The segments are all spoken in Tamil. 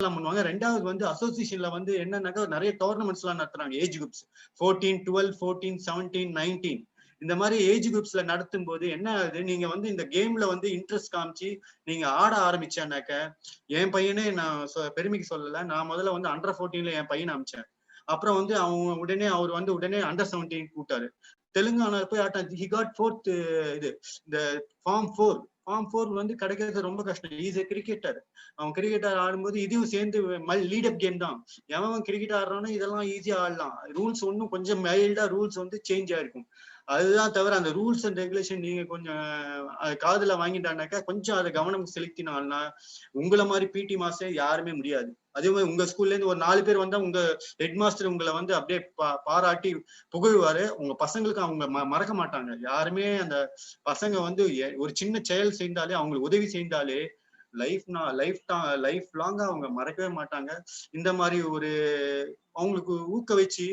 பண்ணுவாங்க. ரெண்டாவது வந்து அசோசியேஷன்ல வந்து என்னன்னாக்கா நிறைய டோர்னமெண்ட்ஸ் எல்லாம் நடத்துறாங்க. ஏஜ் குரூப்ஸ் 14, 12, 14, 17, 19 இந்த மாதிரி ஏஜ் குரூப்ஸ்ல நடத்தும் போது என்ன ஆகுது, நீங்க வந்து இந்த கேம்ல வந்து இன்ட்ரெஸ்ட் காமிச்சு நீங்க ஆட ஆரம்பிச்சானாக்க, என் பையனே நான் பெருமைக்கு சொல்லல, நான் முதல்ல வந்து அண்டர் 14ல என் பையனை அமிச்சேன். அப்புறம் வந்து அவங்க உடனே அவர் வந்து உடனே அண்டர் 17 கூப்பிட்டாரு. தெலுங்கானா போய் ஆட்டம் ஹி காட் 4th இது இந்த ஃபார்ம் 4 வந்து கிடைக்கிறது ரொம்ப கஷ்டம். Is a cricketer. அவன் கிரிக்கெட்டர் ஆடும்போது இதையும் சேர்ந்து லீட் அப் கேம் தான். எவன் கிரிக்கெட் ஆடுறானோ இதெல்லாம் ஈஸியா ஆடலாம். ரூல்ஸ் ஒன்னும் கொஞ்சம் மைல்டா ரூல்ஸ் வந்து சேஞ்ச் ஆயிருக்கும். அதுதான் தவிர அந்த ரூல்ஸ் அண்ட் ரெகுலேஷன் நீங்க கொஞ்சம் காதுல வாங்கிட்டானாக்கா கொஞ்சம் அதை கவனம் செலுத்தினால்னா உங்களை மாதிரி பிடி மாஸ்டர் யாருமே முடியாது. அதே மாதிரி உங்க ஸ்கூல்ல இருந்து ஒரு 4 பேர் வந்தா உங்க ஹெட் மாஸ்டர் உங்களை வந்து அப்படியே பாராட்டி புகழ்வாரு. உங்க பசங்களுக்கு அவங்க மறக்க மாட்டாங்க. யாருமே அந்த பசங்க வந்து ஒரு சின்ன செயல் செய்தாலே அவங்களுக்கு உதவி செய்தாலே லைஃப் லாங்கா அவங்க மறக்கவே மாட்டாங்க. இந்த மாதிரி ஒரு அவங்களுக்கு ஊக்க வச்சு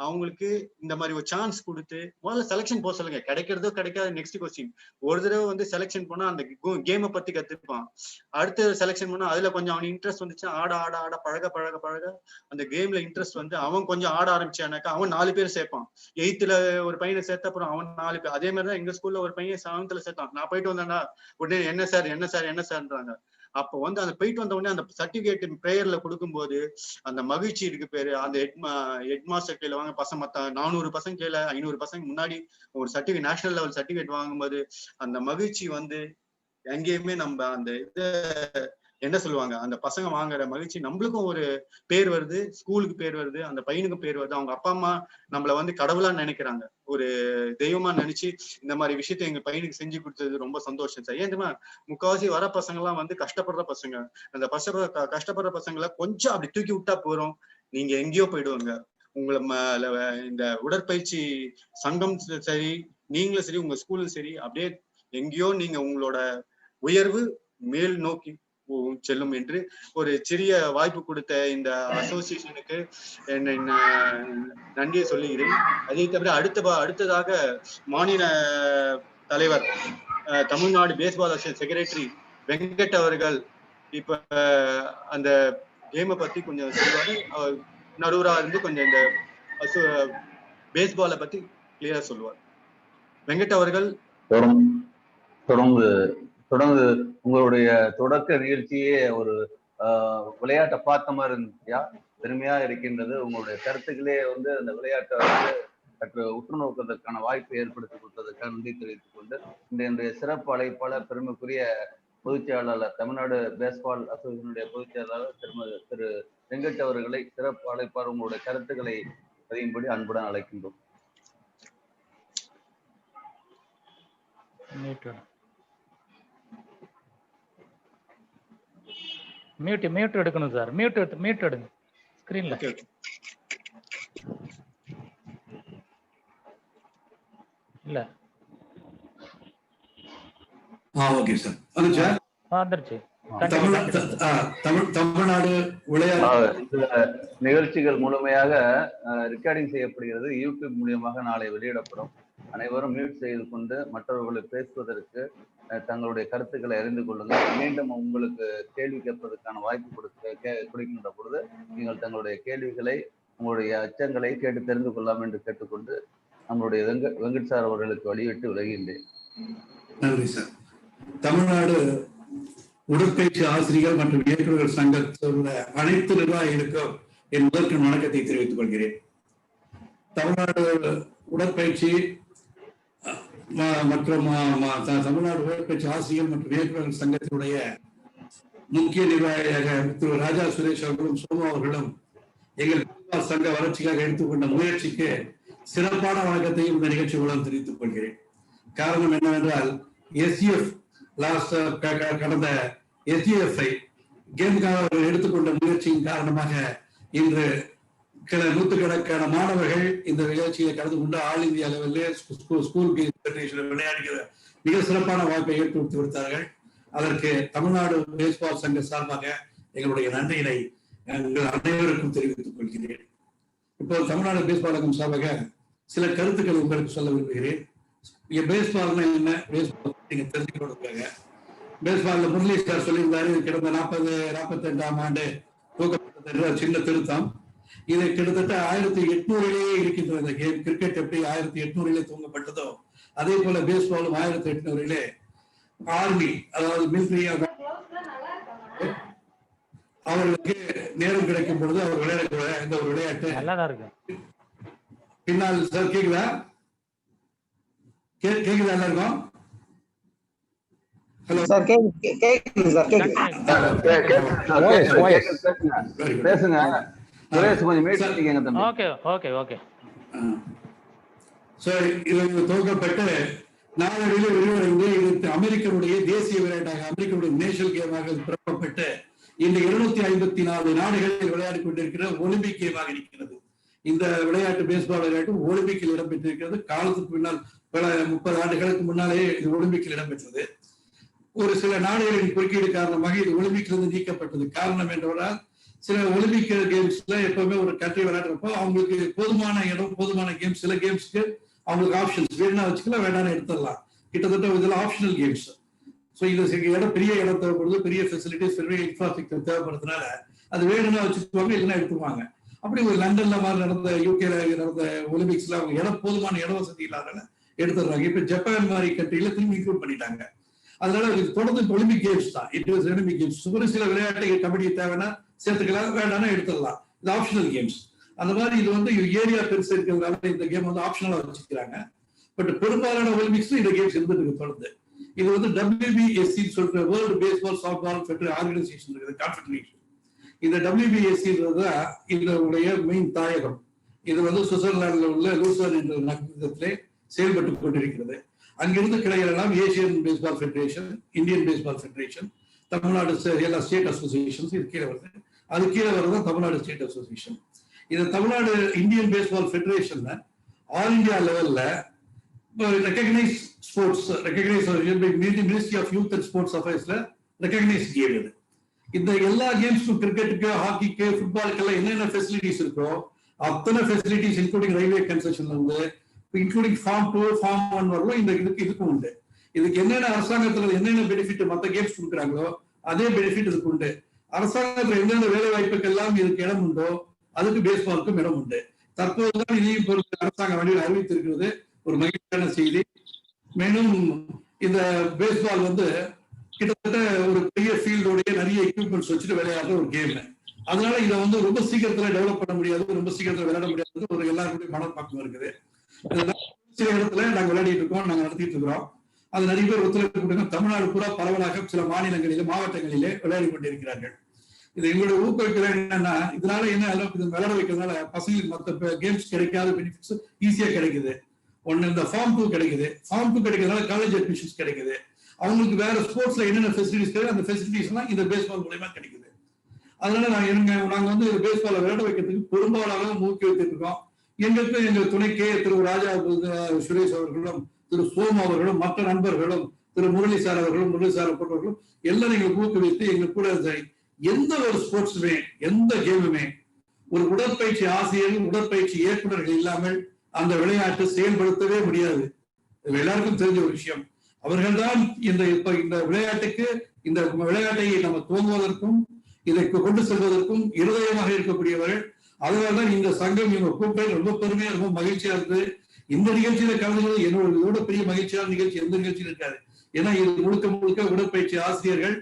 அவங்களுக்கு இந்த மாதிரி ஒரு சான்ஸ் கொடுத்து முதல்ல செலக்ஷன் போக சொல்லுங்க. கிடைக்கிறதோ கிடைக்காது நெக்ஸ்ட் கொஸ்டின். ஒரு தடவை வந்து செலக்ஷன் போனா அந்த கேமை பத்தி கத்துப்பான். அடுத்த செலக்ஷன் பண்ணா அதுல கொஞ்சம் அவனுக்கு இன்ட்ரெஸ்ட் வந்துச்சு, ஆட ஆட ஆட பழக அந்த கேம்ல இன்ட்ரெஸ்ட் வந்து அவன் கொஞ்சம் ஆட ஆரம்பிச்சானாக்கா அவன் 4 பேர் சேர்ப்பான். 8th ஒரு பையனை சேர்த்த அப்புறம் அவன் 4 பேர். அதே மாதிரிதான் எங்க ஸ்கூல்ல ஒரு பையன் 7th சேர்த்தான். நான் போயிட்டு வந்தேன்னா உடனே என்ன சார்ன்றாங்க. அப்போ வந்து அந்த போயிட்டு வந்த உடனே அந்த சர்டிபிகேட் பிரேயர்ல கொடுக்கும்போது அந்த மகிழ்ச்சி இருக்கு பேரு. அந்த ஹெட் மாஸ்டர் கையில வாங்க பசங்க 400 பசங்க கையில 500 பசங்க முன்னாடி ஒரு சர்டிபிகேட் நேஷனல் லெவல் சர்டிபிகேட் வாங்கும்போது அந்த மகிழ்ச்சி வந்து எங்கேயுமே நம்ம அந்த இதை என்ன சொல்லுவாங்க, அந்த பசங்க வாங்குற மகிழ்ச்சி நம்மளுக்கும் ஒரு பேர் வருது, ஸ்கூலுக்கு பேர் வருது, அந்த பையனுக்கும் பேர் வருது. அவங்க அப்பா அம்மா நம்மள வந்து கடவுளா நினைக்கிறாங்க, ஒரு தெய்வமா நினைச்சு இந்த மாதிரி விஷயத்த எங்க பையனுக்கு செஞ்சு கொடுத்தது ரொம்ப சந்தோஷம் சார். ஏன் தெரியுமா, முக்காவாசி வர பசங்க எல்லாம் வந்து கஷ்டப்படுற பசங்க. அந்த கஷ்டப்படுற பசங்களை கொஞ்சம் அப்படி தூக்கி விட்டா போறோம், நீங்க எங்கேயோ போயிடுவாங்க. உங்களை இந்த உடற்பயிற்சி சங்கம் சரி, நீங்களும் சரி, உங்க ஸ்கூலும் சரி, அப்படியே எங்கேயோ நீங்க உங்களோட உயர்வு மேல் நோக்கி செல்லும் என்று ஒரு சிறிய வாய்ப்பு கொடுத்த இந்த அசோசியேஷனுக்கு நன்றியை சொல்லுகிறேன். அதை தவிர அடுத்ததாக மாநில தலைவர் Tamil Nadu baseball association secretary Venkat அவர்கள் இப்ப அந்த கேமை பத்தி கொஞ்சம் சொல்லுவாரு. நடுவரா இருந்து கொஞ்சம் இந்த பேஸ்பாலை பத்தி கிளியரா சொல்லுவார். வெங்கட் அவர்கள் தொடர்ந்து உங்களுடைய தொடக்க நிகழ்ச்சியே ஒரு விளையாட்டை பார்த்த மாதிரி இருந்துச்சியா, பெருமையா இருக்கின்றது. உங்களுடைய கருத்துக்களே வந்து அந்த விளையாட்டை வந்து சற்று உற்று நோக்குவதற்கான வாய்ப்பை ஏற்படுத்தி கொடுத்ததற்காக நன்றி தெரிவித்துக் கொண்டு இன்றைய சிறப்பு அழைப்பாளர் பெருமைக்குரிய பொதுச்செயலாளர் தமிழ்நாடு பேஸ்பால் அசோசியேஷனுடைய பொதுச்செயலாளர் திரு வெங்கட் அவர்களை சிறப்பு அழைப்பாளர் உங்களுடைய கருத்துக்களை பதியும்படி அன்புடன் அழைக்கின்றோம். மியூட் எடுக்கணும் சார். மியூட் எடுங்க ஸ்கிரீன்ல. இல்ல ஓகே சார். வந்துச்சா? வந்துருச்சு. தமிழ்நாடு விளையாட்டு நிகழ்ச்சிகள் முழுமையாக ரெக்கார்டிங் செய்யப்படுகிறது. யூடியூப் மூலியமாக நாளை வெளியிடப்படும். அனைவரும் மியூட் செய்து கொண்டு மற்றவர்களை பேசுவதற்கு தங்களுடைய கருத்துக்களை அறிந்து கொள்ளுங்கள். மீண்டும் உங்களுக்கு கேள்வி கேட்பதற்கான வாய்ப்பு கொடுக்கின்ற பொழுது நீங்கள் தங்களுடைய கேள்விகளை, உங்களுடைய அச்சங்களை கேட்டு தெரிந்து கொள்ளலாம் என்று கேட்டுக்கொண்டு நம்மளுடைய வெங்கட் சார் அவர்களுக்கு வழிவிட்டு விலகின்றேன். நன்றி சார். தமிழ்நாடு உடற்பயிற்சி ஆசிரியர்கள் மற்றும் இயக்குநர்கள் சங்கத்தில் அனைத்து நிர்வாகிகளுக்கும் என் முதற்கண் வணக்கத்தை தெரிவித்துக் கொள்கிறேன். தமிழ்நாடு உடற்பயிற்சி மற்றும் தமிழ்நாடு உடற்பயிற்சி ஆசிரியர்கள் மற்றும் இயக்குநர்கள் சங்கத்தினுடைய முக்கிய நிர்வாகியாக திரு ராஜா சுரேஷ் அவர்களும் சோமு அவர்களும் எங்கள் சங்க வளர்ச்சிக்காக எடுத்துக்கொண்ட முயற்சிக்கு சிறப்பான வணக்கத்தையும் இந்த நிகழ்ச்சி மூலம் தெரிவித்துக் கொள்கிறேன். காரணம் என்னவென்றால் எஸ்டிஎஃப் கடந்த எஸ்டிஎஃப்ஐ கேமுக்காக அவர்கள் எடுத்துக்கொண்ட முயற்சியின் காரணமாக இன்று நூற்றுக்கணக்கான மாணவர்கள் இந்த நிகழ்ச்சியை கலந்து கொண்டு ஆல் இந்தியா லெவலில் ஸ்கூல் விளையாடுகிற மிக சிறப்பான வாய்ப்பை ஏற்படுத்தி கொடுத்தார்கள். அதற்கு தமிழ்நாடு பேஸ்பால் சங்க சார்பாக எங்களுடைய நன்றியினை அனைவருக்கும் தெரிவித்துக் கொள்கிறேன். இப்போது தமிழ்நாடு பேஸ்பால் சங்கம் சார்பாக சில கருத்துக்களை உங்களுக்கு சொல்ல விரும்புகிறேன். பேஸ்பால்னா என்ன, பேஸ்பால் நீங்க தெரிஞ்சுக்கொள்ளுங்க. பேஸ்பால்ல முரளி சார் சொல்லியிருந்தாரு, கடந்த 42ஆம் ஆண்டு துவக்கப்பட்டது. சின்ன திருத்தம். இது கிட்டத்தட்ட 1800 இருக்கின்ற இந்த கேம். கிரிக்கெட் எப்படி 1800 துவங்கப்பட்டதோ அதே போல பேஸ்பாலும் 1800 ஆர்மி, அதாவது மிலிட்டரி அவர்களுக்கு நேரம் கிடைக்கும் பொழுது அவர் விளையாடக்கூடிய இந்த ஒரு விளையாட்டு நல்லாதான் இருக்கு. பின்னால் சார் கேக்குதா? கேக்குதா எல்லாருக்கும்? ஹலோ சார், கேக்குது சார், பேசுங்க. சுரேஷ் கொஞ்சம் மீட் பண்ணிக்கங்க தம்பி. Okay okay okay. சார், இது துவக்கப்பட்டு நாளடைவில் விரிவடைந்து இது அமெரிக்கனுடைய தேசிய விளையாட்டாக, அமெரிக்கனுடைய நேஷனல் கேமாக பிறப்பப்பட்டு இந்த 254 நாடுகளில் விளையாடி கொண்டிருக்கிற ஒலிம்பிக் கேமாக இருக்கிறது. இந்த விளையாட்டு, பேஸ்பால் விளையாட்டு ஒலிம்பிக்கில் இடம்பெற்றிருக்கிறது. காலத்துக்கு பின்னால் பல 30 ஆண்டுகளுக்கு முன்னாலே இது ஒலிம்பிக்கில் இடம்பெற்றது. ஒரு சில நாடுகளின் குறுக்கீடு காரணமாக இது ஒலிம்பிக்கிலிருந்து நீக்கப்பட்டது. காரணம் என்றால் சில ஒலிம்பிக் கேம்ஸ்ல எப்பவுமே ஒரு கண்ட்ரி விளையாடுறப்போ அவங்களுக்கு போதுமான இடம், போதுமான கேம்ஸ், சில கேம்ஸ்க்கு அவங்களுக்கு ஆப்ஷன்ஸ் வேணா வச்சுக்கலாம், வேணான்னு எடுத்துடலாம். கிட்டத்தட்ட இதெல்லாம் ஆப்ஷனல் கேம்ஸ். ஸோ இது இடம், பெரிய இடம் தேவைப்படுது, பெரிய ஃபெசிலிட்டிஸ், பெரிய இன்ஃப்ராஸ்ட்ரக்சர் தேவைப்படுறதுனால அது வேணும்னா வச்சுக்குவாங்க, இல்லைன்னா எடுத்துருவாங்க. அப்படி ஒரு லண்டன்ல மாதிரி நடந்த, யூகேல நடந்த ஒலிம்பிக்ஸ்ல அவங்க இடம், போதுமான இட வசதி இல்லாதனால எடுத்துடுறாங்க. இப்ப ஜப்பான் மாதிரி கண்ட்ரியில திரும்பி இன்க்ளூட் பண்ணிட்டாங்க. அதனால இது தொடர்ந்து ஒலிம்பிக் கேம்ஸ் தான். It was Olympic games. ஒரு சில விளையாட்டு கபடி தேவைன்னா சேர்த்துக்கலாம், வேண்டாம்னா எடுத்துடலாம். இது ஆப்ஷனல் கேம்ஸ். அந்த மாதிரி இது ஏரியா பெருசு இருக்கிறதுனால இந்த கேம் ஆப்ஷனலா வச்சுக்கிறாங்க. பட் பெரும்பாலான ஒலிம்பிக்ஸ்ல இந்த கேம்ஸ் இருந்துட்டு இருக்கு தொடர்ந்து. இது WBSC சொல்ற world baseball softball federation organisation இருக்குது, கான்ஃபெடரேஷன். இந்த WBSC-ன்றதுதான் இதனுடைய மெயின் தாயகம். இது சுவிட்சர்லாந்துல உள்ள லூசர்ன் என்ற நகரத்திலே செயல்பட்டு கொண்டிருக்கிறது. அங்கிருந்து கிளைகளெல்லாம் Asian baseball federation, Indian baseball federation, Tamil Nadu எல்லா ஸ்டேட் அசோசியேஷன்ஸ் இது கீழே வருது. அது கீழே வருதான் தமிழ்நாடு ஸ்டேட் அசோசியேஷன். இது Tamil Nadu Indian baseball federation all India லெவல்ல recognise sports, recognise ministry of youth and sports அஃபேர்ஸ்ல ரெகக்னைஸ் கேம் இது. இந்த எல்லா கேம்ஸும், கிரிக்கெட்டுக்கு, ஹாக்கிக்கு, ஃபுட்பாலுக்கு என்னென்ன ஃபெசிலிட்டிஸ் இருக்கோ அத்தனை ஃபெசிலிட்டிஸ், இன்க்ளூடிங் ரயில்வே கன்செஷன்ல இருந்து, இன்க்ளூடிங் ஃபார்ம் 2, ஃபார்ம் 1 வரலும் இந்த இதுக்கும் உண்டு. இதுக்கு என்னென்ன அரசாங்கத்துல என்னென்ன பெனிஃபிட் மற்ற கேம்ஸ் கொடுக்குறாங்களோ அதே பெனிஃபிட் இதுக்கு உண்டு. அரசாங்கத்துல எந்தெந்த வேலை வாய்ப்புக்கு எல்லாம் இதுக்கு இடம் உண்டோ அதுக்கு பேஸ்பாலுக்கும் இடம் உண்டு. தற்போதுதான் இதையும் பொறுத்து அரசாங்கம் வழியில் அறிவித்திருக்கிறது. ஒரு மகிழ்ச்சியான செய்தி. மேலும் இந்த பேஸ்பால் கிட்டத்தட்ட ஒரு பெரிய ஃபீல்டோடைய நிறைய எக்யூப்மெண்ட்ஸ் வச்சுட்டு விளையாடுற ஒரு கேம். அதனால இதை ரொம்ப சீக்கிரத்துல டெவலப் பண்ண முடியாது, ரொம்ப சீக்கிரத்துல விளையாட முடியாது, ஒரு எல்லாருடைய மனப்பாக்கம் இருக்குது. சில இடத்துல நாங்க விளையாடிட்டு இருக்கோம், நாங்க நடத்திட்டு இருக்கிறோம். அது நிறைய பேர் ஒத்துழைப்பு கொடுங்க. தமிழ்நாடு பூரா பரவலாக சில மாநிலங்களிலே, மாவட்டங்களிலே விளையாடி கொண்டிருக்கிறார்கள். இது எங்களுடைய ஊக்குவிக்கிறேன். என்னன்னா இதனால என்ன விளையாட வைக்கிறதுனால பசங்களுக்கு மற்ற கேம்ஸ் கிடைக்காத பெனிஃபிட்ஸ் ஈஸியா கிடைக்குது. ஒன்னு இந்த ஃபார்ம் 2 கிடைக்குது. ஃபார்ம் 2 கிடைக்கிறதுனால காலேஜ் அட்மிஷன்ஸ் கிடைக்குது. அவங்களுக்கு வேற ஸ்போர்ட்ஸ்ல என்னென்ன ஃபெசிலிட்டிஸ் கிடையாது அந்த ஃபெசிலிட்டிஸ் எல்லாம் இந்த பேஸ்பால் மூலமா கிடைக்குது. அதனால நாங்க பேஸ்பாலை விளையாட வைக்கிறதுக்கு பெரும்பாலாக ஊக்குவித்துட்டு இருக்கோம். எங்க துணை திரு ராஜா சுரேஷ் அவர்களும், திரு சோம் அவர்களும், மற்ற நண்பர்களும், திரு முரளி சார் அவர்களும், முரளி சார் போன்றவர்களும் எல்லாரும் எங்களுக்கு ஊக்குவித்து எங்களுக்கு கூட எந்த ஒரு ஸ்போர்ட்ஸுமே, எந்த கேமுமே ஒரு உடற்பயிற்சி ஆசிரியர்கள், உடற்பயிற்சி இயக்குநர்கள் இல்லாமல் அந்த விளையாட்டு செயல்படுத்தவே முடியாது. எல்லாருக்கும் தெரிஞ்ச ஒரு விஷயம். அவர்கள்தான் இந்த விளையாட்டுக்கு, இந்த விளையாட்டை நம்ம துவங்குவதற்கும் இதை கொண்டு செல்வதற்கும் இருதயமாக இருக்கக்கூடியவர்கள். அதனால்தான் இந்த சங்கம் இவங்க கூப்பிட்டு ரொம்ப பெருமையா, ரொம்ப மகிழ்ச்சியா இருக்கு. இந்த நிகழ்ச்சியில கலந்துகிறது என்னோட பெரிய மகிழ்ச்சியான நிகழ்ச்சி எந்த நிகழ்ச்சியும் இருக்காது. ஏன்னா இது முழுக்க முழுக்க உடற்பயிற்சி ஆசிரியர்கள்,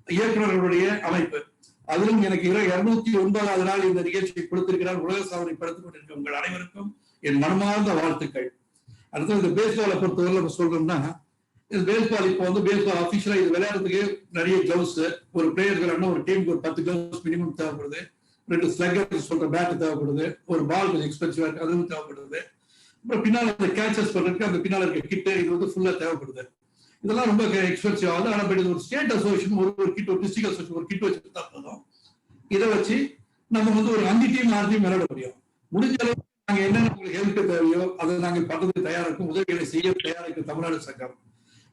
இயக்குநர்களுடைய அமைப்பு. அதிலும் எனக்கு 209வது நாள் இந்த நிகழ்ச்சியை கொடுத்திருக்கிறார். உலக சாதனை படுத்திக் கொண்டிருக்க உங்கள் அனைவருக்கும் என் மனமார்ந்த வாழ்த்துக்கள். அடுத்து இந்த பேஸ்பாலை பொறுத்தவரை நம்ம சொல்றோம்னா, பேஸ்பால் இப்போ பேஸ்பால் அபிஷியலா இது விளையாடுறதுக்கு நிறைய கிளவுஸ், ஒரு பிளேயர் விளையாடணும், ஒரு டீமுக்கு ஒரு 10 கிளவுஸ் மினிமம் தேவைப்படுது. 2 ஸ்லக்கர் சொல்ற பேட் தேவைப்படுது. ஒரு பால் கொஞ்சம் எக்ஸ்பென்சிவா இருக்கு, அதுவும் தேவைப்படுது. அப்புறம் பின்னால அந்த கேச்சஸ் பண்றதுக்கு அந்த பின்னால இருக்க கிட்டு இது ஃபுல்லா தேவைப்படுது. இதெல்லாம் ரொம்ப எக்ஸ்பென்சிவ் ஆகுது. ஆனா ஒரு ஸ்டேட் அசோசியேஷன் ஒரு கிட், ஒரு டிஸ்ட்ரிக்ட் அசோசியேஷன் ஒரு கிட் வச்சு போதும். இதை வச்சு நம்ம ஒரு 5 டீம் 6 டீம் விளையாட முடியும். முடிஞ்ச அளவுக்கு நாங்க என்னென்ன உங்களுக்கு ஹெல்ப் தேவையோ அதை நாங்க பண்றதுக்கு தயாரா இருக்கும், உதவிகளை செய்ய தயாரா இருக்கு தமிழ்நாடு சங்கம்.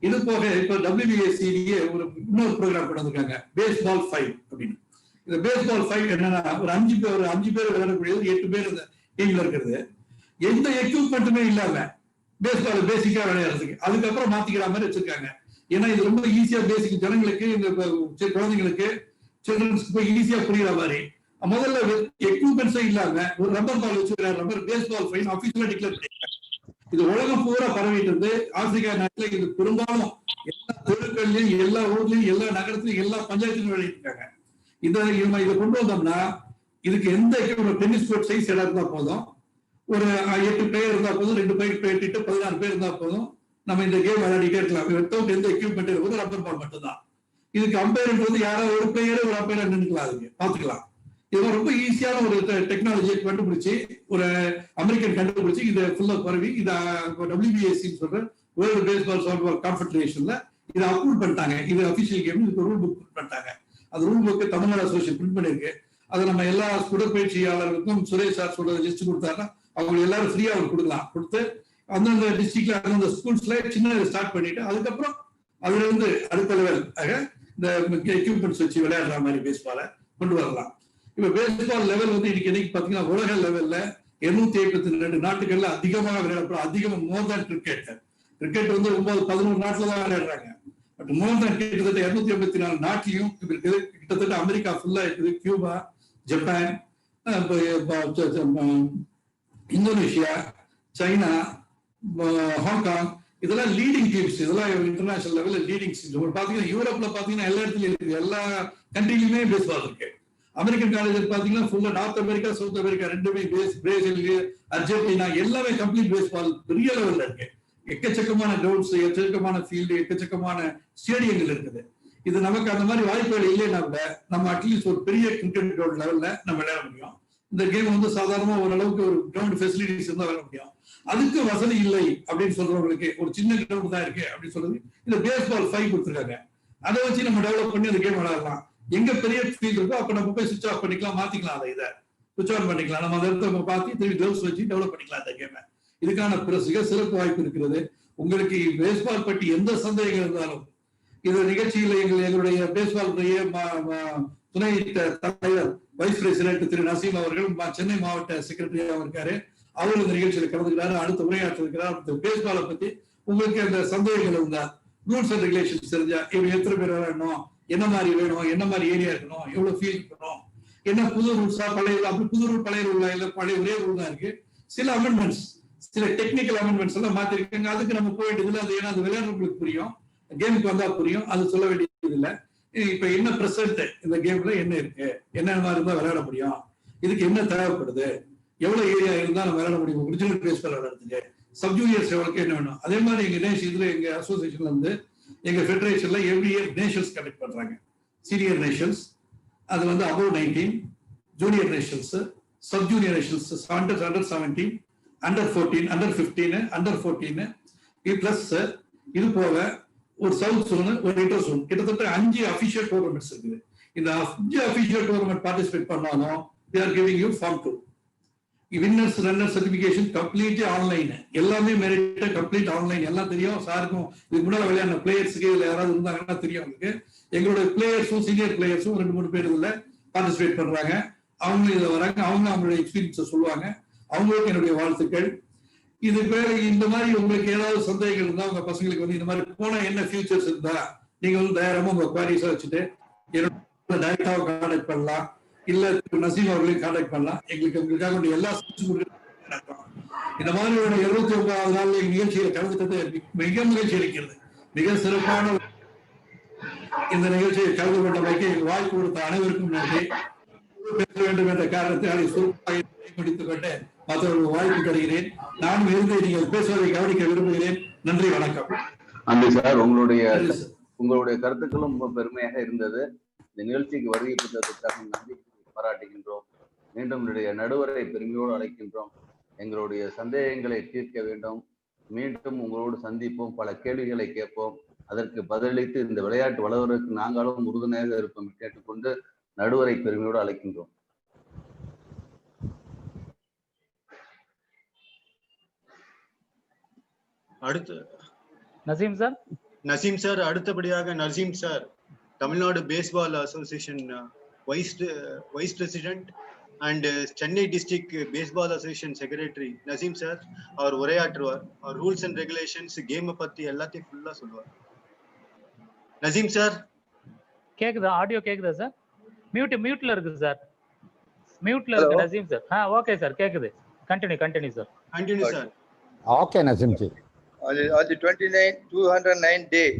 இது போக இப்ப WBSC-லேயே இன்னொரு ப்ரோக்ராம் கொண்டு வந்திருக்காங்க, பேஸ்பால் 5 அப்படின்னு. இந்த பேஸ்பால் 5 என்னன்னா ஒரு 5 பேர் விளையாடக்கூடியது, 8 பேர் இந்த டீம்ல இருக்கிறது. எந்த எக்யூப்மெண்ட்டுமே இல்லாம பேஸ்பால் பேசிக்கா விளையாடுறதுக்கு அதுக்கப்புறம் மாத்திக்கிற மாதிரி வச்சிருக்காங்க. ஏன்னா இது ரொம்ப ஈஸியா பேசிக் ஜனங்களுக்கு, இந்த குழந்தைங்களுக்கு, சில்ட்ரன்ஸ்க்கு போய் ஈஸியா புரியுற மாதிரி முதல்ல எக்யூப்மெண்ட்ஸே இல்லாம ஒரு ரப்பர் பால் வச்சு ரப்பர் பேஸ் பால் ஃபைன் ஆஃபீஷியலா டிக்ளேர் பண்ணிருக்காங்க. இது உலகம் பூரா பரவிட்டு இருந்து ஆப்பிரிக்கா நாட்டுல இது பெரும்பாலும் எல்லா தெருக்கள்லயும் எல்லா ஊர்லயும் எல்லா நகரத்திலயும் எல்லா பஞ்சாயத்துலையும் விளையாடிருக்காங்க. இதை கொண்டு வந்தோம்னா இதுக்கு எந்த டென்னிஸ் கோர்ட் சைஸ் இடம் இருந்தா போதும், ஒரு 8 பேர் இருந்தா போதும், 2 பேர் 16 பேர் இருந்தா போதும், நம்ம இந்த கேம் விளையாடிட்டே இருக்கலாம். வித்தவுட் எந்த எக்யூப்மெண்ட் இருக்கும், ரப்பர் பால் மட்டும்தான். இதுக்கு அம்பையர் யாராவது ஒரு பிளேயர் ஒரு அம்பையர் நின்றுக்கலாம், அதுக்கு பாத்துக்கலாம். இது ரொம்ப ஈஸியான ஒரு டெக்னாலஜியை கண்டுபிடிச்சு ஒரு அமெரிக்கன் கண்டுபிடிச்சு இதை ஃபுல்லா பரவி இதை WBC சொல்ற வேர்ல்டு பேஸ்பால் சாஃப்ட்வேர் கான்ஃபெடரேஷன்ல இதை அப்ரூவ் பண்ணிட்டாங்க. இது அபிஷியல் கேம், இதுக்கு ரூல் புக் பண்ணிட்டாங்க. அந்த rule book Tamil Nadu association print பண்ணிருக்கு. அதை நம்ம எல்லா உடற்பயிற்சியாளர்களுக்கும் சுரேஷ் சார் சொல்றது லிஸ்ட் கொடுத்தாருன்னா அவங்க எல்லாரும் ஃப்ரீயா அவங்க கொடுக்கலாம். கொடுத்து அந்தந்த டிஸ்ட்ரிக்ட்ல அந்தந்த ஸ்கூல்ஸ்ல சின்ன ஸ்டார்ட் பண்ணிட்டு அதுக்கப்புறம் அதுல இருந்து அடுத்த லெவல் இந்த எக்யூப்மெண்ட்ஸ் வச்சு விளையாடுற மாதிரி பேஸ்பாலை கொண்டு வரலாம். இப்ப பேஸ்பால் லெவல் இன்னைக்கு பாத்தீங்கன்னா உலக லெவல்ல 252 நாட்டுகள்ல அதிகமாக விளையாடப்படும். அதிகமாக மோர் தான் கிரிக்கெட் 9-11 நாட்டுல தான் விளையாடுறாங்க. பட் மோர் தான் கிட்டத்தட்ட 284 நாட்டிலையும் இருக்குது. கிட்டத்தட்ட அமெரிக்கா ஃபுல்லா இருக்குது, Cuba, Japan, Indonesia, China, Hong Kong, இதெல்லாம் லீடிங் டீம்ஸ். இதெல்லாம் இன்டர்நேஷனல் லெவல்ல லீடிங் டீம்ஸ். பாத்தீங்கன்னா யூரோப்ல பாத்தீங்கன்னா எல்லா இடத்துலயும் இருக்குது, எல்லா கண்ட்ரிலுமே பேஸ்பால் இருக்கு. அமெரிக்கன் காலேஜ் பாத்தீங்கன்னா ஃபுல்லா நார்த் அமெரிக்கா, சவுத் அமெரிக்கா ரெண்டுமே பிரேசில், அர்ஜென்டினா எல்லாமே கம்ப்ளீட் பேஸ்பால் பெரிய லெவல்ல இருக்கு. எக்கச்சக்கமான கிரவுண்ட்ஸ், எக்கச்சக்கமான ஃபீல்டு, எக்கச்சக்கமான ஸ்டேடியங்கள் இருக்குது. இது நமக்கு அந்த மாதிரி வாய்ப்புகள் இல்லைன்னா கூட நம்ம அட்லீஸ்ட் ஒரு பெரிய கிரிக்கெட் கிரவுண்ட் லெவல்ல நம்ம விளையாட முடியும். இந்த கேம் சாதாரணமா ஓரளவுக்கு ஒரு கிரவுண்ட் ஃபெசிலிட்டிஸ் இருந்தா விளையாட முடியும். அதுக்கு வசதி இல்லை அப்படின்னு சொல்றவங்களுக்கு ஒரு சின்ன கிரவுண்ட் தான் இருக்கு அப்படின்னு சொல்றது இந்த பேஸ்பால் 5 கொடுத்துருக்காங்க. அதை வச்சு நம்ம டெவலப் பண்ணி அந்த கேம் விளையாடலாம். எங்க பெரிய ஃபீல்ட் இருக்கோ அப்ப நம்ம போய் சுவிட்ச் ஆஃப் பண்ணிக்கலாம், மாத்திக்கலாம், அதை இதை சுவிட்ச் ஆன் பண்ணிக்கலாம். நம்ம அதை எடுத்து பார்த்து திரும்பி கிளவுஸ் வச்சு டெவலப் பண்ணிக்கலாம் அந்த கேமை. இதுக்கான சிறப்பு வாய்ப்பு இருக்கிறது. உங்களுக்கு பேஸ்பால் பற்றி எந்த சந்தேகம் இருந்தாலும் இது நிகழ்ச்சியில எங்களுடைய பேஸ்பால் துணை தலைவர் வைஸ் பிரசிடென்ட் திரு நசீம் அவர்கள் சென்னை மாவட்ட செக்ரட்டரியாக இருக்காரு. அவர் இந்த நிகழ்ச்சியில கலந்துக்கிறாரு, அடுத்து உரையாற்ற இருக்கிறார். பேஸ்பாலை பத்தி உங்களுக்கு அந்த சந்தேகங்கள் இருந்தா, ரூல்ஸ் அண்ட் ரெகுலேஷன்ஸ் தெரிஞ்சா, இவங்க எத்தனை பேர் விளையாடணும், என்ன மாதிரி வேணும், என்ன மாதிரி ஏரியா இருக்கணும், எவ்வளவு ஃபீல் இருக்கணும், என்ன புது ரூல்ஸா பழைய அப்படி புது ரூல் பழைய ரூல் இல்ல பழைய ஒரே ரூல் தான் இருக்கு. சில அமெண்ட்மெண்ட்ஸ், சில டெக்னிக்கல் அமெண்ட்மெண்ட்ஸ் எல்லாம் மாத்திருக்காங்க. அதுக்கு நம்ம போக வேண்டியதுல அது ஏன்னா அது விளையாடுறவங்களுக்கு புரியும், கேமுக்கு வந்தா புரியும், அது சொல்ல வேண்டியது இல்லை. இப்ப என்ன பிரசன்ட் இந்த கேம்ல என்ன இருக்கு, என்ன மாதிரி இருந்தா விளையாட முடியும், இதுக்கு என்ன தேவைப்படுது, எவ்வளவு ஏரியா இருந்தா நம்ம விளையாட முடியும், ஒரிஜினல் பேஸ்பால் விளையாடுறதுக்கு, சப்ஜூனியர்ஸ் எவ்வளவுக்கு என்ன வேணும். அதே மாதிரி எங்க அசோசியேஷன்ல எங்க ஃபெடரேஷன்ல எவ்ரி இயர் நேஷன்ஸ் கண்டக்ட் பண்றாங்க. சீனியர் நேஷன்ஸ், அது above 19, junior Nations, sub junior Nations, under 17, under 14, under 15, under 14 plus இது போக ஒரு சவுத் ஜோன், ஒரு இன்டர் ஜோன், கிட்டத்தட்ட 5 அபிஷியல் டோர்னமெண்ட்ஸ் இருக்குது. இந்த 5 அபிஷியல் டோர்னமெண்ட் பார்ட்டிசிபேட் பண்ணாலும் they are giving you form 2. Winners runner certification complete online, எல்லாமே மெரிட் கம்ப்ளீட் ஆன்லைன். எல்லாம் தெரியும் சாருக்கும். இதுக்கு முன்னாடி விளையாடின பிளேயர்ஸுக்கு இதுல யாராவது இருந்தாங்கன்னா தெரியும் உங்களுக்கு. எங்களுடைய பிளேயர்ஸும் சீனியர் பிளேயர்ஸும் 2-3 பேர் இதுல பார்ட்டிசிபேட் பண்றாங்க. அவங்களும் இதுல வராங்க, அவங்க அவங்களுடைய எக்ஸ்பீரியன்ஸை சொல்லுவாங்க. அவங்களுக்கு என்னுடைய வாழ்த்துக்கள். இது பேர் இந்த மாதிரி உங்களுக்கு ஏதாவது சந்தேகங்கள் இருந்தா உங்க பசங்களுக்கு இந்த மாதிரி போனா என்ன ஃபியூச்சர்ஸ் இருந்தா நீங்க தைரியமா உங்க குவாரிஸா வச்சுட்டு என்னோட டைரக்டாக கான்டாக்ட் பண்ணலாம், இல்ல நசீம் அவர்களையும் கான்டாக்ட் பண்ணலாம். உங்களுக்காக எல்லா இந்த மாதிரி ஒரு 79வது நாள் நிகழ்ச்சியில கலந்துட்டது மிக மகிழ்ச்சி அளிக்கிறது. மிக சிறப்பான இந்த நிகழ்ச்சியை கலந்து கொண்டமைக்கு வாய்ப்பு கொடுத்த அனைவருக்கும் நன்றி. பேச வேண்டும் என்ற காரணத்தை அதை சுருக்கமாக முடித்துக் கொண்டு மற்றவர்கள் வாய்ப்பு தருகிறேன். நானும் இருந்து நீங்கள் பேசுவதை கவனிக்க விரும்புகிறேன். நன்றி, வணக்கம். நன்றி சார். உங்களுடைய கருத்துக்களும் ரொம்ப பெருமையாக இருந்தது. இந்த நிகழ்ச்சிக்கு வருகை பெற்றதற்காக நன்றி பாராட்டுகின்றோம். மீண்டும் நடுவரை பெருமையோடு அழைக்கின்றோம். எங்களுடைய சந்தேகங்களை தீர்க்க வேண்டும். மீண்டும் உங்களோடு சந்திப்போம், பல கேள்விகளை கேட்போம். அதற்கு பதிலளித்து இந்த விளையாட்டு வளர்வதற்கு நாங்களும் உறுதுணையாக இருப்போம் கேட்டுக்கொண்டு நடுவரை பெருமையோடு அழைக்கின்றோம். அடுத்து நசீம் சார். அடுத்தபடியாக Naseem sir, Tamil Nadu baseball association vice president and Chennai district baseball association secretary Naseem sir அவர் உரையாற்றுவார். அவர் ரூல்ஸ் அண்ட் ரெகுலேஷன்ஸ் கேமை பத்தி எல்லாத்தையும் ஃபுல்லா சொல்லுவார். நசீம் சார் கேக்குதா? ஆடியோ கேக்குதா சார்? மியூட்ல இருக்குது சார். மியூட்ல Hello. இருக்கு நசீம் சார். ஓகே சார், கேக்குது. Continue sir. Continue Okay. Sir. Okay, Nazimji. On the 209 day,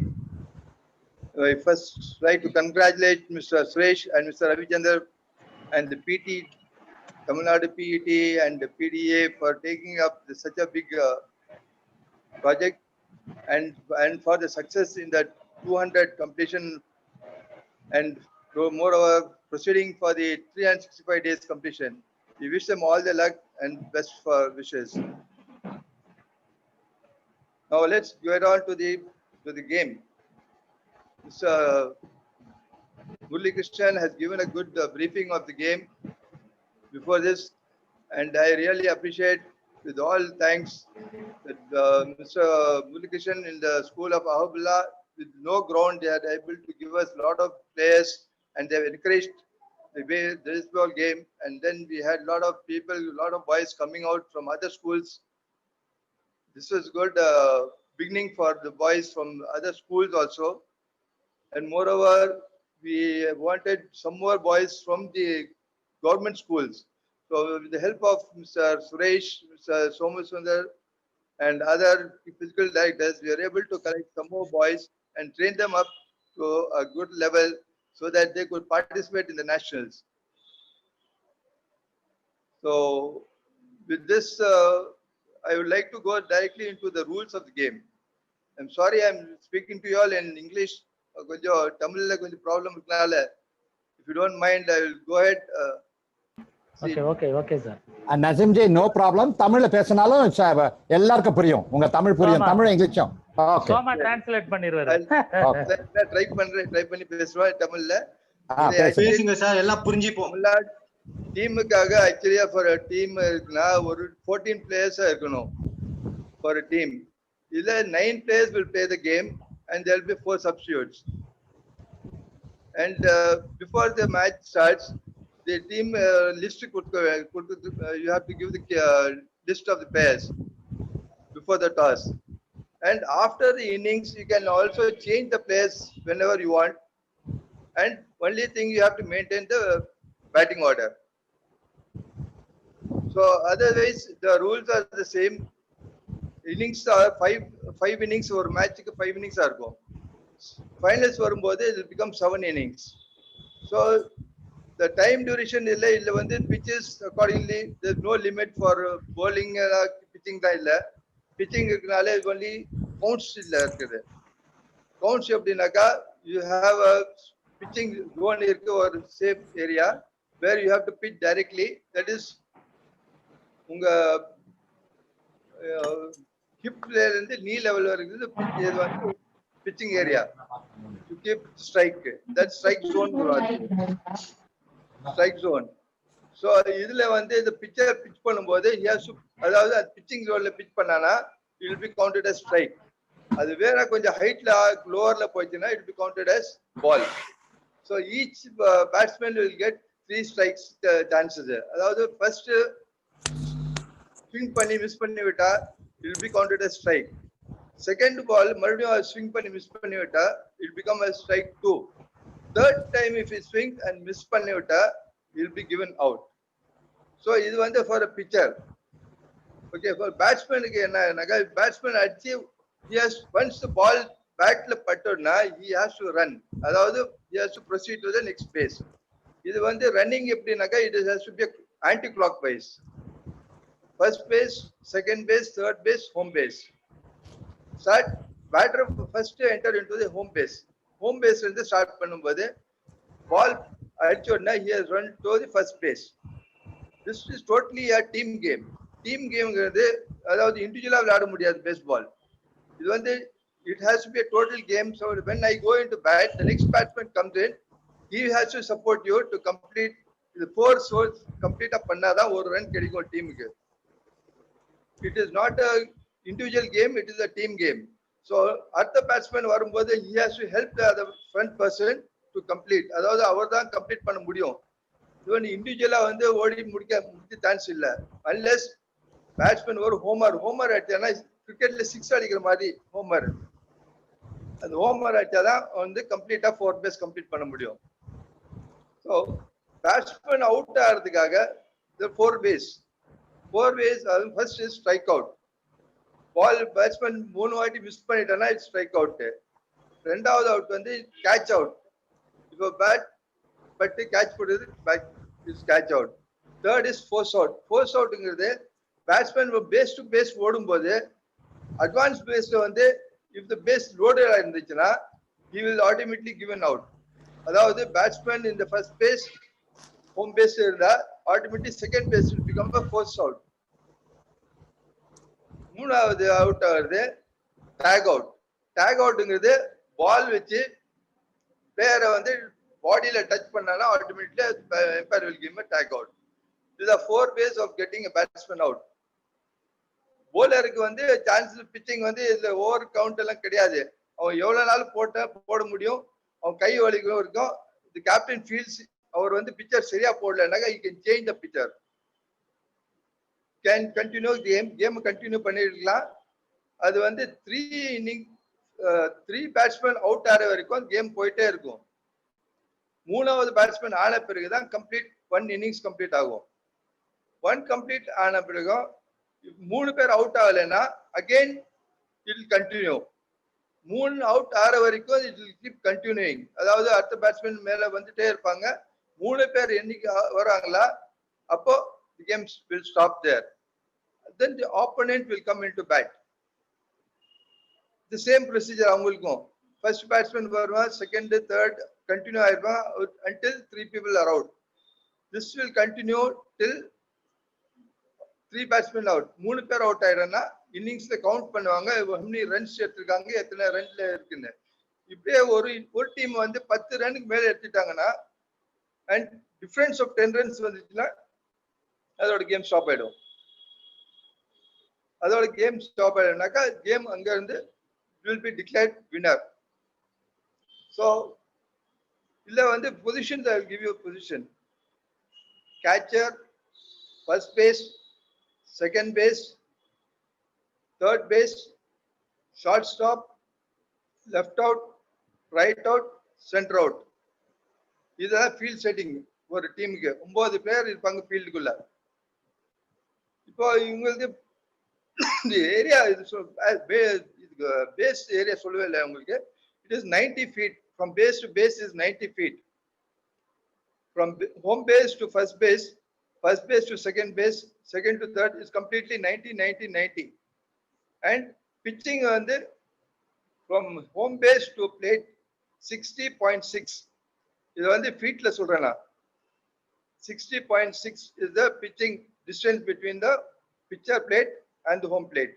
I first like to congratulate Mr. Suresh and Mr. Ravichandar and the PT, Tamil Nadu PET and the PDA for taking up such a big project and for the success in that 200 completion and moreover proceeding for the 365 days completion. We wish them all the luck and best for wishes. Now let's get on to the game. Mr. Murali Krishnan has given a good briefing of the game before this, and I really appreciate, with all thanks, that Mr. Murali Krishnan in the school of Ahobullah, with no ground, they are able to give us a lot of players, and they have encouraged the baseball game. And then we had a lot of people, a lot of boys coming out from other schools. This was good beginning for the boys from other schools also. And moreover, we wanted some more boys from the government schools. So with the help of Mr. Suresh, Mr. Somasundar, and other physical directors, we are able to collect some more boys and train them up to a good level so that they could participate in the nationals. So with this, I would like to go directly into the rules of the game. I'm sorry I'm speaking to you all in English. கொஞ்சம் தமிழ்ல கொஞ்சம் ப்ராப்ளம் இருக்கனால, if you don't mind, I will go ahead. Okay sir. Nazimji, no problem. தமிழ்ல பேசினாலும் எல்லாருக்கும் புரியும். உங்க தமிழ் புரியும், தமிழ் இங்கிலீஷும். ஓகே. சோமா டிரான்ஸ்லேட் பண்ணிடுவாரு. ட்ரை பண்ணி பேசுவேன் தமிழ்ல. பேசுங்க சார், எல்லாம் புரிஞ்சுப்போம். டீமுக்காக ஆக்சுவலியா ஃபார் டீம் இருக்குன்னா ஒரு 14 பிளேயர்ஸா இருக்கணும் ஃபார் a team. இதுல 9 players will play the game and there will be 4 substitutes. And before the match starts, the team list you have to give the list of the players before the toss. And after the innings, you can also change the players whenever you want. And only thing, you have to maintain the batting order. So otherwise, the rules are the same. Innings are five innings or match 5 innings are go. Finals varumbodhu it will become 7 innings. So the time duration illa vandu pitches accordingly. There is no limit for bowling or pitching da illa. Pitching iruknale only counts illa irukku. Counts epdinaka, you have a pitching zone irukku or safe area where you have to pitch directly. That is unga hip and knee level pitching area to keep strike. That's strike zone. Strike zone. So இதுல வந்து the pitcher pitch பண்ணும்போது he has to, அதாவது pitching zone ல pitch பண்ணானா it will be counted as strike. அது வேற கொஞ்சம் ஹைட்ல லோவர்ல போயிடுச்சுனா it will be counted as ball. So each batsman will get 3 strikes chances. அதாவது first swing பண்ணி மிஸ் பண்ணி விட்டா it will be counted as strike. Second ball மறுபடியும் swing பண்ணி மிஸ் பண்ணி விட்டா it will become as strike 2. Third time if he swings and miss பண்ணி விட்டா he will be given out. So இது வந்து for a pitcher. Okay, for batsman க்கு என்னன்னா batsman achieve, he has, once the ball batல பட்டோம்னா he has to run. அதாவது he has to proceed to the next base. இது வந்து running எப்படினாக்கா it has to be anti clockwise. First base, second base, third base, home base. Start, batter first enter into the home base. Home base வந்து ஸ்டார்ட் பண்ணும்போது ball அடிச்சோம்னா he has run to the first base. This is totally a team game. Team gameங்கிறது அதாவது இண்டிவிஜுவலா விளையாட முடியாது பேஸ்பால். இது வந்து it has to be a total game. So when I go into bat, the next batsman comes in, he has to support you to complete the 4 shots. Complete பண்ணாதான் ஒரு ரன் கிடைக்கும் டீமுக்கு. It is not a individual game, it is a team game. So at the batsman வரும்போது he has to help the other front person to complete. அதாவது அவர்தான் கம்ப்ளீட் பண்ண முடியும். இவன் இண்டிவிஜுவலா வந்து ஓடி முடிக்க சான்ஸ் இல்ல. unless batsman ஒரு ஹோமர் அடிச்சானா கிரிக்கெட்ல 6 அடிக்கிற மாதிரி ஹோமர். அந்த ஹோமர் அடிச்சாதான் வந்து கம்ப்ளீட்டா 4 பேஸ் கம்ப்ளீட் பண்ண முடியும். So பேட்ஸ்மேன் அவுட் ஆகிறதுக்காக four ways first is strike out. Ball batsman 3 வாட்டி மிஸ் பண்ணிட்டேன்னா இட்ஸ் ஸ்ட்ரைக் அவுட். ரெண்டாவது அவுட் வந்து கேட்ச் அவுட். இப்போ பேட் பட்டு கேட்ச் போடுறது bat is catch out. Third is force out. Force அவுட்ங்கிறது பேட்ஸ்மேன் பேஸ் டு பேஸ் ஓடும்போது அட்வான்ஸ் பேஸ்ல வந்து இஃப் த பேஸ் லோடட் இருந்துச்சுன்னா he will ultimately given out. அதாவது பேட்ஸ்மேன் இந்த ஃபர்ஸ்ட் பேஸ் ஹோம் பேஸ் இருந்தா automatic second base will become a force out. மூணாவது அவுட் ஆகுது டேக் அவுட். டேக் அவுட்ங்கிறது பால் வச்சு பிளேயரை வந்து பாடியில டச் பண்ணாலும் ஆட்டோமேட்டிக்கா umpire will give a tag out. These are 4 ways of getting a batsman out. போலருக்கு வந்து சான்ஸ் பிச்சிங் வந்து இதுல ஓவர் கவுண்ட் எல்லாம் கிடையாது. அவன் எவ்வளவு நாள் போட முடியும், அவன் கை வலிக்கும் இருக்கும். தி கேப்டன் ஃபீல்ஸ் அவர் வந்து பிச்சர் சரியா போடலனாக்கா he can change the pitcher, can continue game continue பண்ணிருக்கலாம். அது வந்து 3 பேட்ஸ்மேன் அவுட் ஆகிற வரைக்கும் கேம் போயிட்டே இருக்கும். மூணாவது பேட்ஸ்மேன் ஆன பிறகுதான் கம்ப்ளீட் 1 இன்னிங்ஸ் கம்ப்ளீட் ஆகும். 1 கம்ப்ளீட் ஆன பிறகு 3 பேர் அவுட் ஆகலைன்னா again it will continue. 3 out ஆகிற வரைக்கும் இட் வில் கீப் கண்டினியூயிங். அதாவது அடுத்த பேட்ஸ்மேன் மேல வந்துட்டே இருப்பாங்க. 3 பேர் என்னைக்கு வராங்களா அப்போ the games will stop there. Then the opponent will come into bat. The same procedure அவங்களுக்கும். First batsman வருவான், second, third continue ஆயிருப்பான் until 3 people are out. This will continue till 3 batsmen out. 3 பேர் அவுட் ஆயிடுறா இன்னிங்ஸ்ல கவுண்ட் பண்ணுவாங்க, எத்தனை ரன்ஸ் எடுத்திருக்காங்க, எத்தனை ரன்ல இருக்குன்னு. இப்படியே ஒரு டீம் வந்து 10 ரன்னுக்கு மேல எடுத்துட்டாங்கன்னா அண்ட் டிஃபரன்ஸ் ஆஃப் 10 ரன்ஸ் வந்துச்சுன்னா அதோட கேம் ஸ்டாப் ஆயிடும். அதோட கேம் ஸ்டாப் ஆயிடும்னாக்கா கேம் அங்க இருந்து will be declared winner. So இல்ல வந்து positions, I will give you a position. Catcher, first base, second base, third base, shortstop, left out, right out, center out. இதுதான் ஃபீல்ட் செட்டிங். ஒரு டீமுக்கு 9 பிளேயர் இருப்பாங்க ஃபீல்டுக்குள்ள. இப்போ இவங்களுக்கு இந்த ஏரியா பேஸ் ஏரியா சொல்லவே இல்லை உங்களுக்கு. It is 90 feet. From base to base is 90 feet. From home base to first base to second base, second to third is completely 90. And pitching வந்து from home base to plate 60.6. இது வந்து ஃபீட்ல சொல்றேன் நான். 60.6 is the pitching distance between the pitcher plate and the home plate.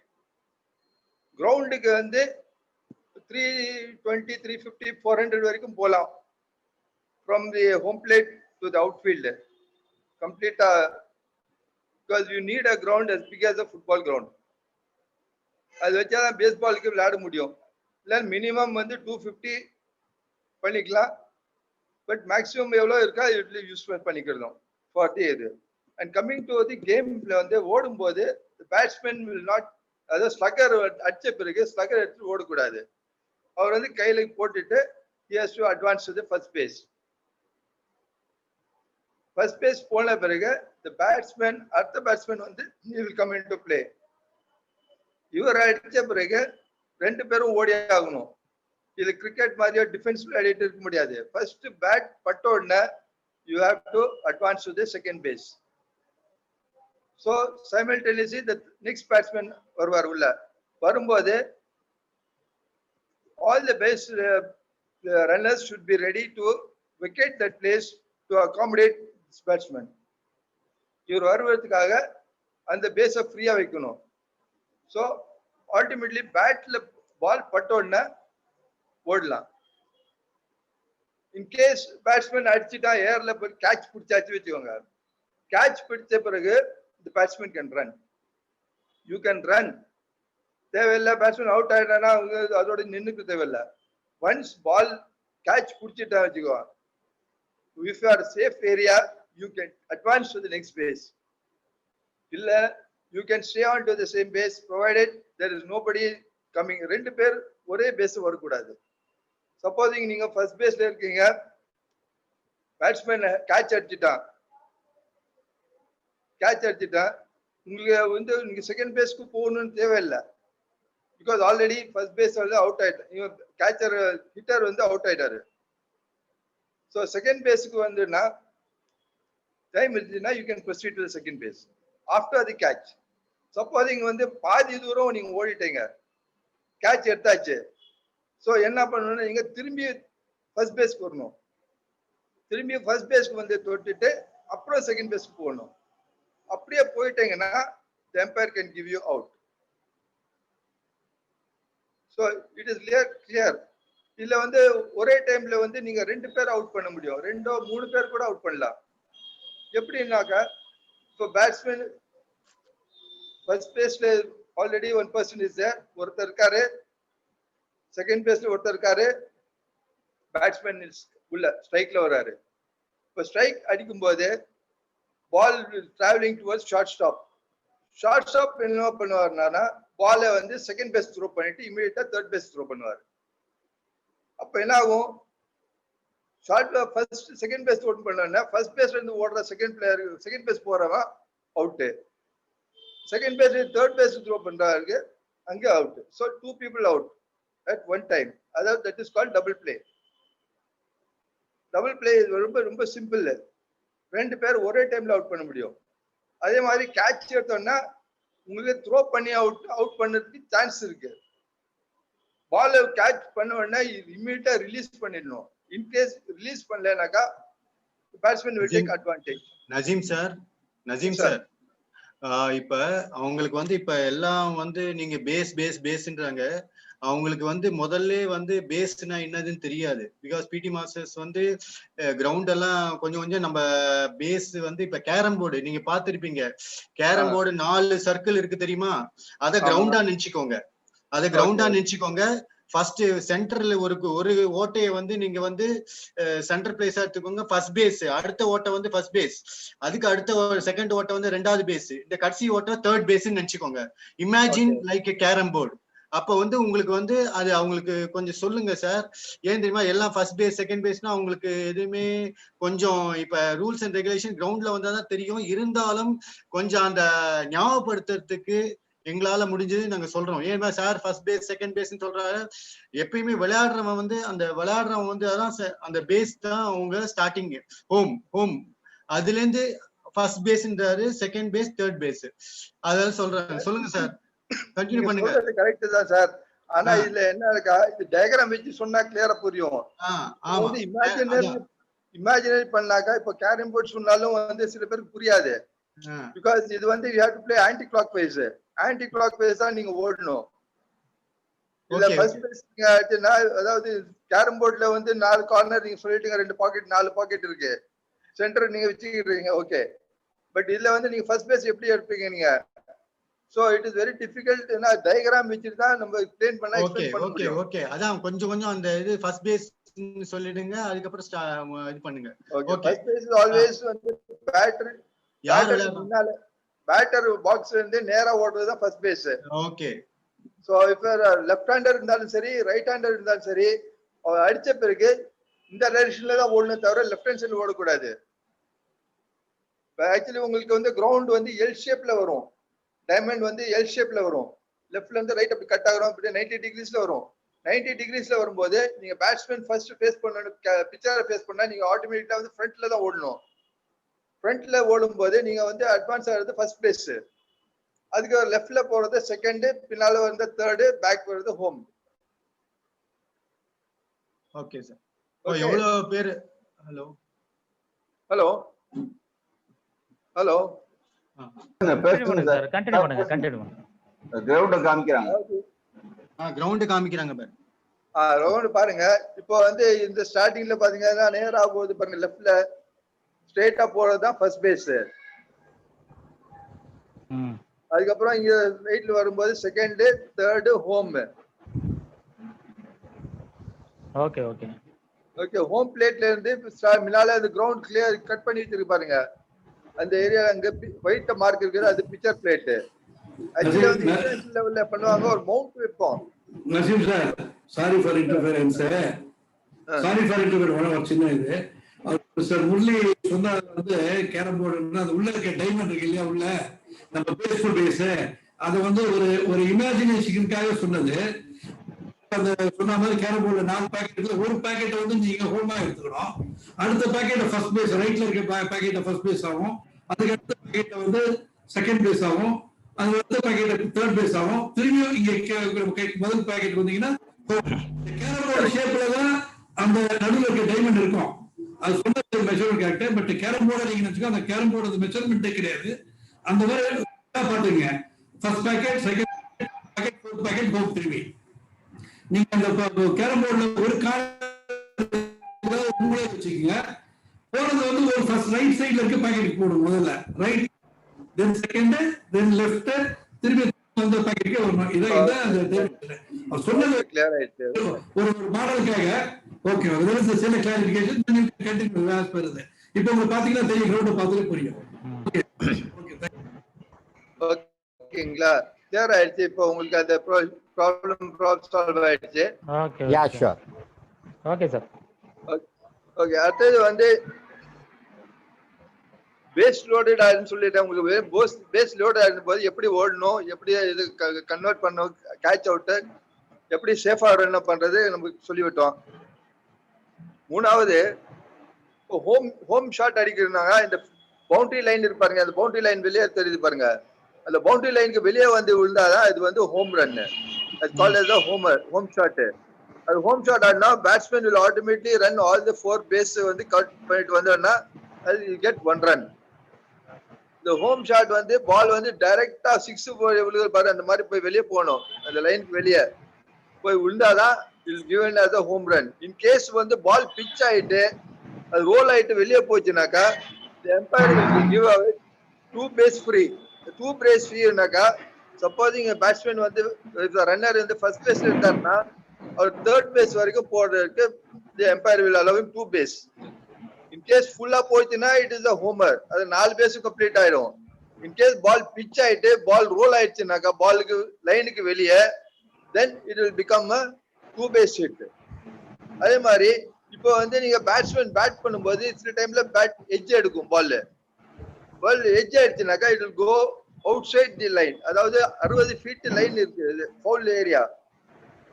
கிரவுண்டுக்கு வந்து 320, 350, 400 வரைக்கும் போலாம். From the home plate to the outfield. Complete because you need a ground as big as a football ground. அது வச்சாதான் பேஸ்பாலுக்கு விளையாட முடியும். இல்லை மினிமம் வந்து 250 பண்ணிக்கலாம். பட் மேக்ஸிமம் எவ்வளோ இருக்கா இதுல யூஸ் பண்ணிக்கிறதும் 40 இது. அண்ட் கம்மிங் டு தி கேம்ல வந்து ஓடும்போது பேட்ஸ்மேன் வில் நாட், அதாவது ஸ்லக்கர் அடிச்ச பிறகு ஸ்லக்கர் எடுத்து ஓடக்கூடாது. அவர் வந்து கையில போட்டுட்டு he has to advance to the first base. First base போன பிறகு the batsman, அடுத்த பேட்ஸ்மேன் வந்து he will come into play. இவர் அடிச்ச பிறகு 2 பேரும் ஓடி ஆகணும். இது கிரிக்கெட் மாதிரியா டிஃபென்ஸ் விளையாடிட்டு இருக்க முடியாது. ஃபர்ஸ்ட் பேட் பட்ட உடனே you have to advance to the second base. So simultaneously the next batsman வருவார் உள்ள. வரும்போது all the base runners should be ready to vacate that place to accommodate this batsman. இவர் வருவதற்காக அந்த பேஸை ஃப்ரீயா வைக்கணும். ஸோ அல்டிமேட்லி பேட்ல பால் பட்ட உடனே ஓடலாம். இன்கேஸ் பேட்ஸ்மேன் அடிச்சுட்டா ஏர்ல போய் கேட்ச் பிடிச்சாச்சு வச்சுக்கோங்க. கேட்ச் பிடிச்ச பிறகு the batsman can run. You can run. தேவையில்லை பேட்ஸ்மேன் அவுட் ஆயிட்டானா அதோட நின்னுக்கு தேவையில்லை. ஒன்ஸ் பால் கேட்ச் பிடிச்சிட்டா வச்சுக்கோ, if you are safe area you can advance to the next base. இல்ல you can stay on to the same base provided there is nobody coming. 2 பேர் ஒரே பேஸ் வரக்கூடாது. சப்போசிங் நீங்க ஃபர்ஸ்ட் பேஸ்ல இருக்கீங்க, பேட்ஸ்மேன் கேட்ச் அடிச்சுட்டான், உங்களுக்கு வந்து நீங்க செகண்ட் பேஸ்க்கு போகணும்னு தேவையில்லை. பிகாஸ் ஆல்ரெடி ஃபர்ஸ்ட் பேஸ் வந்து அவுட் ஆயிட்டான், கேட்சர் ஹிட்டர் வந்து அவுட் ஆயிட்டாரு. ஸோ செகண்ட் பேஸுக்கு வந்துன்னா டைம் இருந்துச்சுன்னா you can proceed to second base after the catch. Suppose இங்க வந்து பாதி தூரம் நீங்க ஓடிட்டீங்க, கேட்ச் எடுத்தாச்சு. ஸோ என்ன பண்ணணும்னா நீங்க திரும்பி ஃபர்ஸ்ட் பேஸ்க்கு வரணும், திரும்பி ஃபர்ஸ்ட் பேஸ்க்கு வந்து தொட்டுட்டு அப்புறம் செகண்ட் பேஸ்க்கு போகணும். அப்படியே போயிட்டீங்கன்னா the umpire can give you out. So it is clear. இதுல வந்து ஒரே டைம்ல வந்து நீங்க 2 பேர் அவுட் பண்ண முடியும், 2-3 பேர் கூட அவுட் பண்ணலாம். எப்படின்னாக்கா இப்போ பேட்ஸ்மேன் ஃபர்ஸ்ட் பேஸ்ல ஆல்ரெடி 1 person is there, ஒருத்தர் இருக்காரு, செகண்ட் பேஸ்ல ஒருத்தர் இருக்காரு, பேட்ஸ்மேன் உள்ள ஸ்ட்ரைக்ல வராரு. இப்போ ஸ்ட்ரைக் அடிக்கும் போது பால் டிராவலிங் டுவர்ட்ஸ் ஷார்ட் ஸ்டாப் என்ன பண்ணுவாருன்னா பாலை வந்து செகண்ட் பேஸ் த்ரோ பண்ணிட்டு இமீடியட்டா தேர்ட் பேஸ் த்ரோ பண்ணுவார். அப்ப என்ன ஆகும், ஷார்ட்ல ஃபர்ஸ்ட் செகண்ட் பேஸ் த்ரோ பண்ணா ஃபர்ஸ்ட் பேஸ்ல இருந்து ஓடுற செகண்ட் பேஸ் போறவன் out, second base third base throw பண்றாருக்கு அங்கே out. So 2 people out at one time. அதாவது that is called double play. Double play ரொம்ப ரொம்ப சிம்பிள், 2 பேர் ஒரே டைம்ல அவுட் பண்ண முடியும். அதே மாதிரி கேட்ச் எடுத்தோம்னா உங்களுக்கு த்ரோ பண்ணி அவுட் பண்ணதுக்கு சான்ஸ் இருக்கு. பால் கேட்ச் பண்ண உடனே இமீடியட்டா ரிலீஸ் பண்ணிடணும். இன்கேஸ் ரிலீஸ் பண்ணலனாக்கா batsman will take advantage. Naseem sir இப்ப அவங்களுக்கு வந்து இப்ப எல்லாம் வந்து நீங்க பேஸ்ன்றாங்க, அவங்களுக்கு வந்து முதல்ல வந்து பேஸ்னா என்னதுன்னு தெரியாது. பிகாஸ் பிடி மாஸ்டர்ஸ் வந்து கிரவுண்ட் எல்லாம் கொஞ்சம் நம்ம பேஸ் வந்து இப்ப கேரம் போர்டு நீங்க பாத்திருப்பீங்க, கேரம் போர்டு 4 சர்க்கிள் இருக்கு தெரியுமா, அதை கிரவுண்டா நினைச்சுக்கோங்க. ஃபர்ஸ்ட் சென்டர்ல ஒரு ஓட்டையை வந்து நீங்க வந்து சென்டர் பிளேஸா எடுத்துக்கோங்க, ஃபர்ஸ்ட் பேஸ். அடுத்த ஓட்டை வந்து ஃபர்ஸ்ட் பேஸ், அதுக்கு அடுத்த செகண்ட் ஓட்டை வந்து 2வது பேஸ், இந்த கடைசி ஓட்டை தேர்ட் பேஸ்ன்னு நினைச்சுக்கோங்க. Imagine like carrom board. அப்ப வந்து உங்களுக்கு வந்து அது அவங்களுக்கு கொஞ்சம் சொல்லுங்க சார். ஏன் தெரியுமா, எல்லாம் ஃபர்ஸ்ட் பேஸ் செகண்ட் பேஸ்னா அவங்களுக்கு எதுவுமே கொஞ்சம் இப்ப ரூல்ஸ் அண்ட் ரெகுலேஷன் கிரவுண்ட்ல வந்தாதான் தெரியும். இருந்தாலும் கொஞ்சம் அந்த ஞாபகப்படுத்துறதுக்கு எங்களால முடிஞ்சது நாங்க சொல்றோம். ஏன்னா சார் ஃபர்ஸ்ட் பேஸ் செகண்ட் பேஸ்ன்னு சொல்றாரு. எப்பயுமே விளையாடுறவன் வந்து அதான் அந்த பேஸ் தான் அவங்க ஸ்டார்டிங் ஹோம் அதுல இருந்து ஃபர்ஸ்ட் பேஸ்ன்றாரு, செகண்ட் பேஸ் தேர்ட் பேஸ், அதாவது சொல்றாங்க. சொல்லுங்க சார், கண்டினியூ பண்ணுங்க. கரெக்ட் தான் சார். ஆனா இதுல என்ன இருக்கா, இது டயகிராம் வச்சு சொன்னா கிளியரா புரியும். இமேஜினரி பண்ணாக்கா இப்ப கேரம் போர்ட் சொன்னாலும் வந்து சில பேருக்கு புரியாது. பிகாஸ் இது வந்து you have to play anti clock wise தான் நீங்க ஓடணும். இல்ல ஃபர்ஸ்ட் பேஸ் நீங்க அதாவது கேரம் போர்ட்ல வந்து 4 கார்னர் நீங்க சொல்லிட்டீங்க, 2 பாக்கெட் 4 பாக்கெட் இருக்கு, சென்டர் நீங்க வச்சுக்கிறீங்க, ஓகே. பட் இதுல வந்து நீங்க ஃபர்ஸ்ட் பேஸ் எப்படி எடுப்பீங்க நீங்க? So it is very difficult. ஏன்னா டயகிராம் வச்சிட்டு தான் நம்ம எக்ஸ்பிளைன் பண்ண முடியும். ஓகே அதான் கொஞ்சம் அந்த இது ஃபர்ஸ்ட் பேஸ் சொல்லிடுங்க, அதுக்கு அப்புறம் இது பண்ணுங்க. Okay, first base is always வந்து பேட்டர் பாக்ஸ்ல இருந்து நேரா ஓடுறது தான் first base. Okay. So if left hander இருந்தாலும் சரி ரைட் ஹேண்டர் இருந்தாலும் சரி அடிச்ச பிறகு இந்த டைரக்ஷன்ல தான் ஓடணும், தவிர லெஃப்ட் ஹேண்ட் சைடு ஓடக்கூடாது. ஆக்சுவலி உங்களுக்கு வந்து கிரவுண்ட் வந்து எல் ஷேப்ல வரும், டைமண்ட் வந்து எல் ஷேப்ல வரும், லெஃப்ட்ல இருந்து ரைட் அப்படி கட் ஆகுறோம், அப்படி 90 டிகிரிஸ்ல வரும். 90 டிகிரிஸ்ல வரும்போது நீங்க பேட்ஸ்மேன் ஃபர்ஸ்ட் ஃபேஸ் பண்ணணும், பிச்சரை ஃபேஸ் பண்ணா நீங்க ஆட்டோமேட்டிக்கா வந்து ஃப்ரண்ட்ல தான் ஓடணும். ஃப்ரண்ட்ல ஓடும் போது நீங்க வந்து அட்வான்ஸ் ஆகிறது ஃபர்ஸ்ட் பிளேஸ், அதுக்கு லெஃப்ட்ல போறது செகண்ட், பின்னால வந்து தேர்ட், பேக் வருது ஹோம். Okay sir. எவ்வளவு பேர்? ஹலோ கண்டினியூ பண்ணுங்க. கிரவுண்ட் காமிக்கிறாங்க. கிரவுண்ட் காமிக்கிறாங்க பாரு. ரவுண்ட் பாருங்க. இப்போ வந்து இந்த ஸ்டார்டிங்ல பாத்தீங்கன்னா நேரா போகுது பாருங்க, லெஃப்ட்ல ஸ்ட்ரைட்டா போறதுதான் ஃபர்ஸ்ட் பேஸ். அதுக்கப்புறம் இங்க ரைட்ல வரும்போது second, third, home. Okay, home பிளேட்ல இருந்து முன்னால அந்த கிரவுண்ட் கிளியர் கட் பண்ணி வச்சிருக்கு பாருங்க, அந்த ஏரியா அங்க ஒயிட் மார்க் இருக்குது, அது பிக்சர் பிளேட். ஆக்சுவலி வந்து இன்டர்நேஷனல் லெவல்ல பண்ணுவாங்க, ஒரு மவுண்ட் வைப்போம். Naseem sir, sorry for interference. ஒரு சின்ன இது மிஸ்டர் முரளி சொன்னது வந்து கேரம் போர்டு அது உள்ள இருக்க டைமண்ட் இருக்கு இல்லையா, உள்ள நம்ம பேஸ் டு பேஸ் அதை வந்து ஒரு இமேஜினேஷனுக்காக சொன்னது. அந்த சொன்ன மாதிரி கேரம் போர்டு 4 பாக்கெட், ஒரு பாக்கெட்டை வந்து நீங்க ஹோமா எடுத்துக்கணும். அடுத்த பாக்கெட் ஃபர்ஸ்ட் பேஸ், ரைட்ல இருக்க பாக்கெட்டை ஃபர்ஸ்ட் பேஸ் ஆகும். அதுக்கு அடுத்த பாக்கெட்டை வந்து செகண்ட் பேஸ் ஆகும். அது அடுத்த பாக்கெட் தேர்ட் பேஸ் ஆகும். திரும்பியும் இங்க முதல் பாக்கெட் வந்தீங்கன்னா கேரம் போர்டு ஷேப்ல தான் அந்த நடுவில் இருக்க டைமண்ட் இருக்கும். அது சொன்ன measurement correct. But carrom board நீங்க நினைச்சுக்கோ, அந்த கேரம் போர்டு மெஷர்மெண்ட்டே கிடையாது. அந்த மாதிரி பாத்துங்க, first pocket, second pocket, fourth pocket, fourth திரும்பி நீங்க அந்த கேரம் போர்டுல ஒரு உங்களே வச்சுக்கோங்க. போனது வந்து ஒரு ஃபர்ஸ்ட் ரைட் சைடுல இருக்க பாக்கெட் போடும். முதல்ல ரைட், தென் செகண்ட், தென் லெஃப்ட், திரும்பி அந்த பாக்கெட்டுக்கே வரணும். இதான் அந்த சொன்னது கிளியர் ஆயிடுச்சு. ஒரு மாடலுக்காக. ஓகே, சில கிளாரிபிகேஷன் கண்டினியூ வருது. இப்போ உங்களுக்கு பாத்தீங்கன்னா தெரியும், கிரவுண்ட் பார்த்தாலே புரியும். ஓகேங்களா, கிளியர் ஆயிடுச்சு. இப்போ உங்களுக்கு அந்த ப்ராப்ளம் சால்வ் ஆயிடுச்சு. Okay yeah sure. Okay sir. Okay, அடுத்தது வந்து பேஸ் லோடட் ஆயிடுன்னு சொல்லிட்டேன். உங்களுக்கு பேஸ் லோட் ஆயிடும் போது எப்படி ஓடணும், எப்படி இது கன்வெர்ட் பண்ணணும், கேட்ச் அவுட் எப்படி சேஃபா ரன் பண்றது நமக்கு சொல்லிவிட்டோம். மூணாவது, ஹோம் ஷாட் அடிக்கிறாங்க. இந்த பவுண்டரி லைன் இருப்பாருங்க, அந்த பவுண்டரி லைன் வெளியே தெரியுது பாருங்க. அந்த பவுண்டரி லைனுக்கு வெளியே வந்து விழுந்தாதான் இது வந்து ஹோம் ரன். அது called as a home shot. அது ஹோம் ஷாட் ஆடினா batsman will automatically run all the 4 base வந்து கட் பண்ணிட்டு வந்தோம்னா அது you get 1 run. இந்த ஹோம் ஷாட் வந்து பால் வந்து டைரக்டா 6 விழுகிற பாரு, அந்த மாதிரி போய் வெளியே போகணும். அந்த லைனுக்கு வெளியே போய் விழுந்தாதான் it will given as a home run. In case வந்து பால் பிட்ச் ஆயிட்டு அது ரோல் ஆயிட்டு வெளியே போச்சுனாக்கா the umpire will give away 2 base free. 2 base free-னாக்கா சப்போசிங் பேட்ஸ்மேன் வந்து ரன்னர் வந்து ஃபர்ஸ்ட் பேஸ்ல இருந்தாருன்னா அவர் தேர்ட் பேஸ் வரைக்கும் போறதுக்கு the umpire will allow him 2 base. In case ஃபுல்லா போச்சுன்னா it is a homer. அது 4 பேஸ் கம்ப்ளீட் ஆயிடும். In case பால் பிட்ச் ஆயிட்டு பால் ரோல் ஆயிடுச்சுனாக்கா பாலுக்கு லைனுக்கு வெளியே then it will become a 2 base hit. அதே மாதிரி இப்போ வந்து நீங்க பேட்ஸ்மேன் பேட் பண்ணும்போது சில டைம்ல பேட் எட்ஜ் எடுக்கும். பால் எட்ஜ் ஆயிடுச்சுனாக்கா it will go outside the line. அதாவது 60 feet லைன் இருக்கு ஃபவுல் ஏரியா.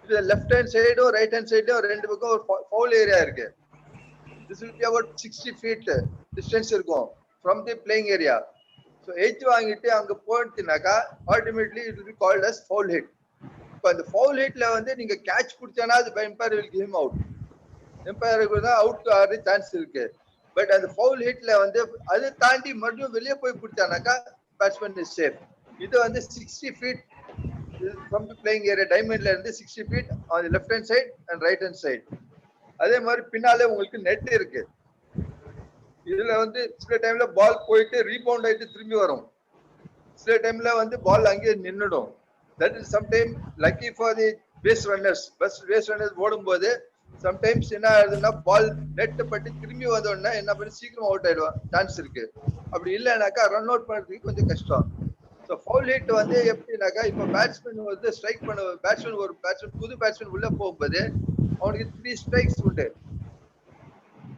இது லெஃப்ட் ஹேண்ட் சைடும் ரைட் ஹேண்ட் சைடும் ரெண்டு பக்கம் ஒரு ஃபவுல் ஏரியா இருக்கு. This will be about 60 feet distance இருக்கும் from the playing area. So edge வாங்கிட்டு அங்க போயிடுச்சுனாக்கா ultimately it will be called as foul hit. இப்போ அந்த foul hitல வந்து நீங்க கேட்ச் பிடிச்சானா அது umpire will give him out. umpire-க்கு தான் அவுட் ஆற சான்ஸ் இருக்கு. பட் அந்த foul hitல வந்து அது தாண்டி மறுபடியும் வெளியே போய் பிடிச்சானாக்கா batsman is safe. இது வந்து 60 feet from the playing area, diamondல இருந்து 60 feet on the left hand side and right hand side. அதே மாதிரி பின்னாலே உங்களுக்கு நெட் இருக்கு. இதுல வந்து சில டைம்ல பால் போயிட்டு ரீபவுண்ட் ஆயிட்டு திரும்பி வரும். சில டைம்ல வந்து பால் அங்கேயே நின்னுடும். That is sometimes lucky for the base runners. base runners ஓடும்போது sometimes என்ன ஆகுதுன்னா பால் நெட் பட்டு திரும்பி வந்தோடனே என்ன பண்ணி சீக்கிரம் அவுட் ஆயிடுவான் சான்ஸ் இருக்கு. அப்படி இல்லைனாக்கா ரன் அவுட் பண்றதுக்கு கொஞ்சம் கஷ்டம். ஸோ ஃபவுல் ஹிட் வந்து எப்படின்னாக்கா இப்போ பேட்ஸ்மேன் வந்து ஸ்ட்ரைக் பண்ண பேட்ஸ்மேன் புது பேட்ஸ்மேன் உள்ள போகும்போது அவனுக்கு 3 strikes உண்டு.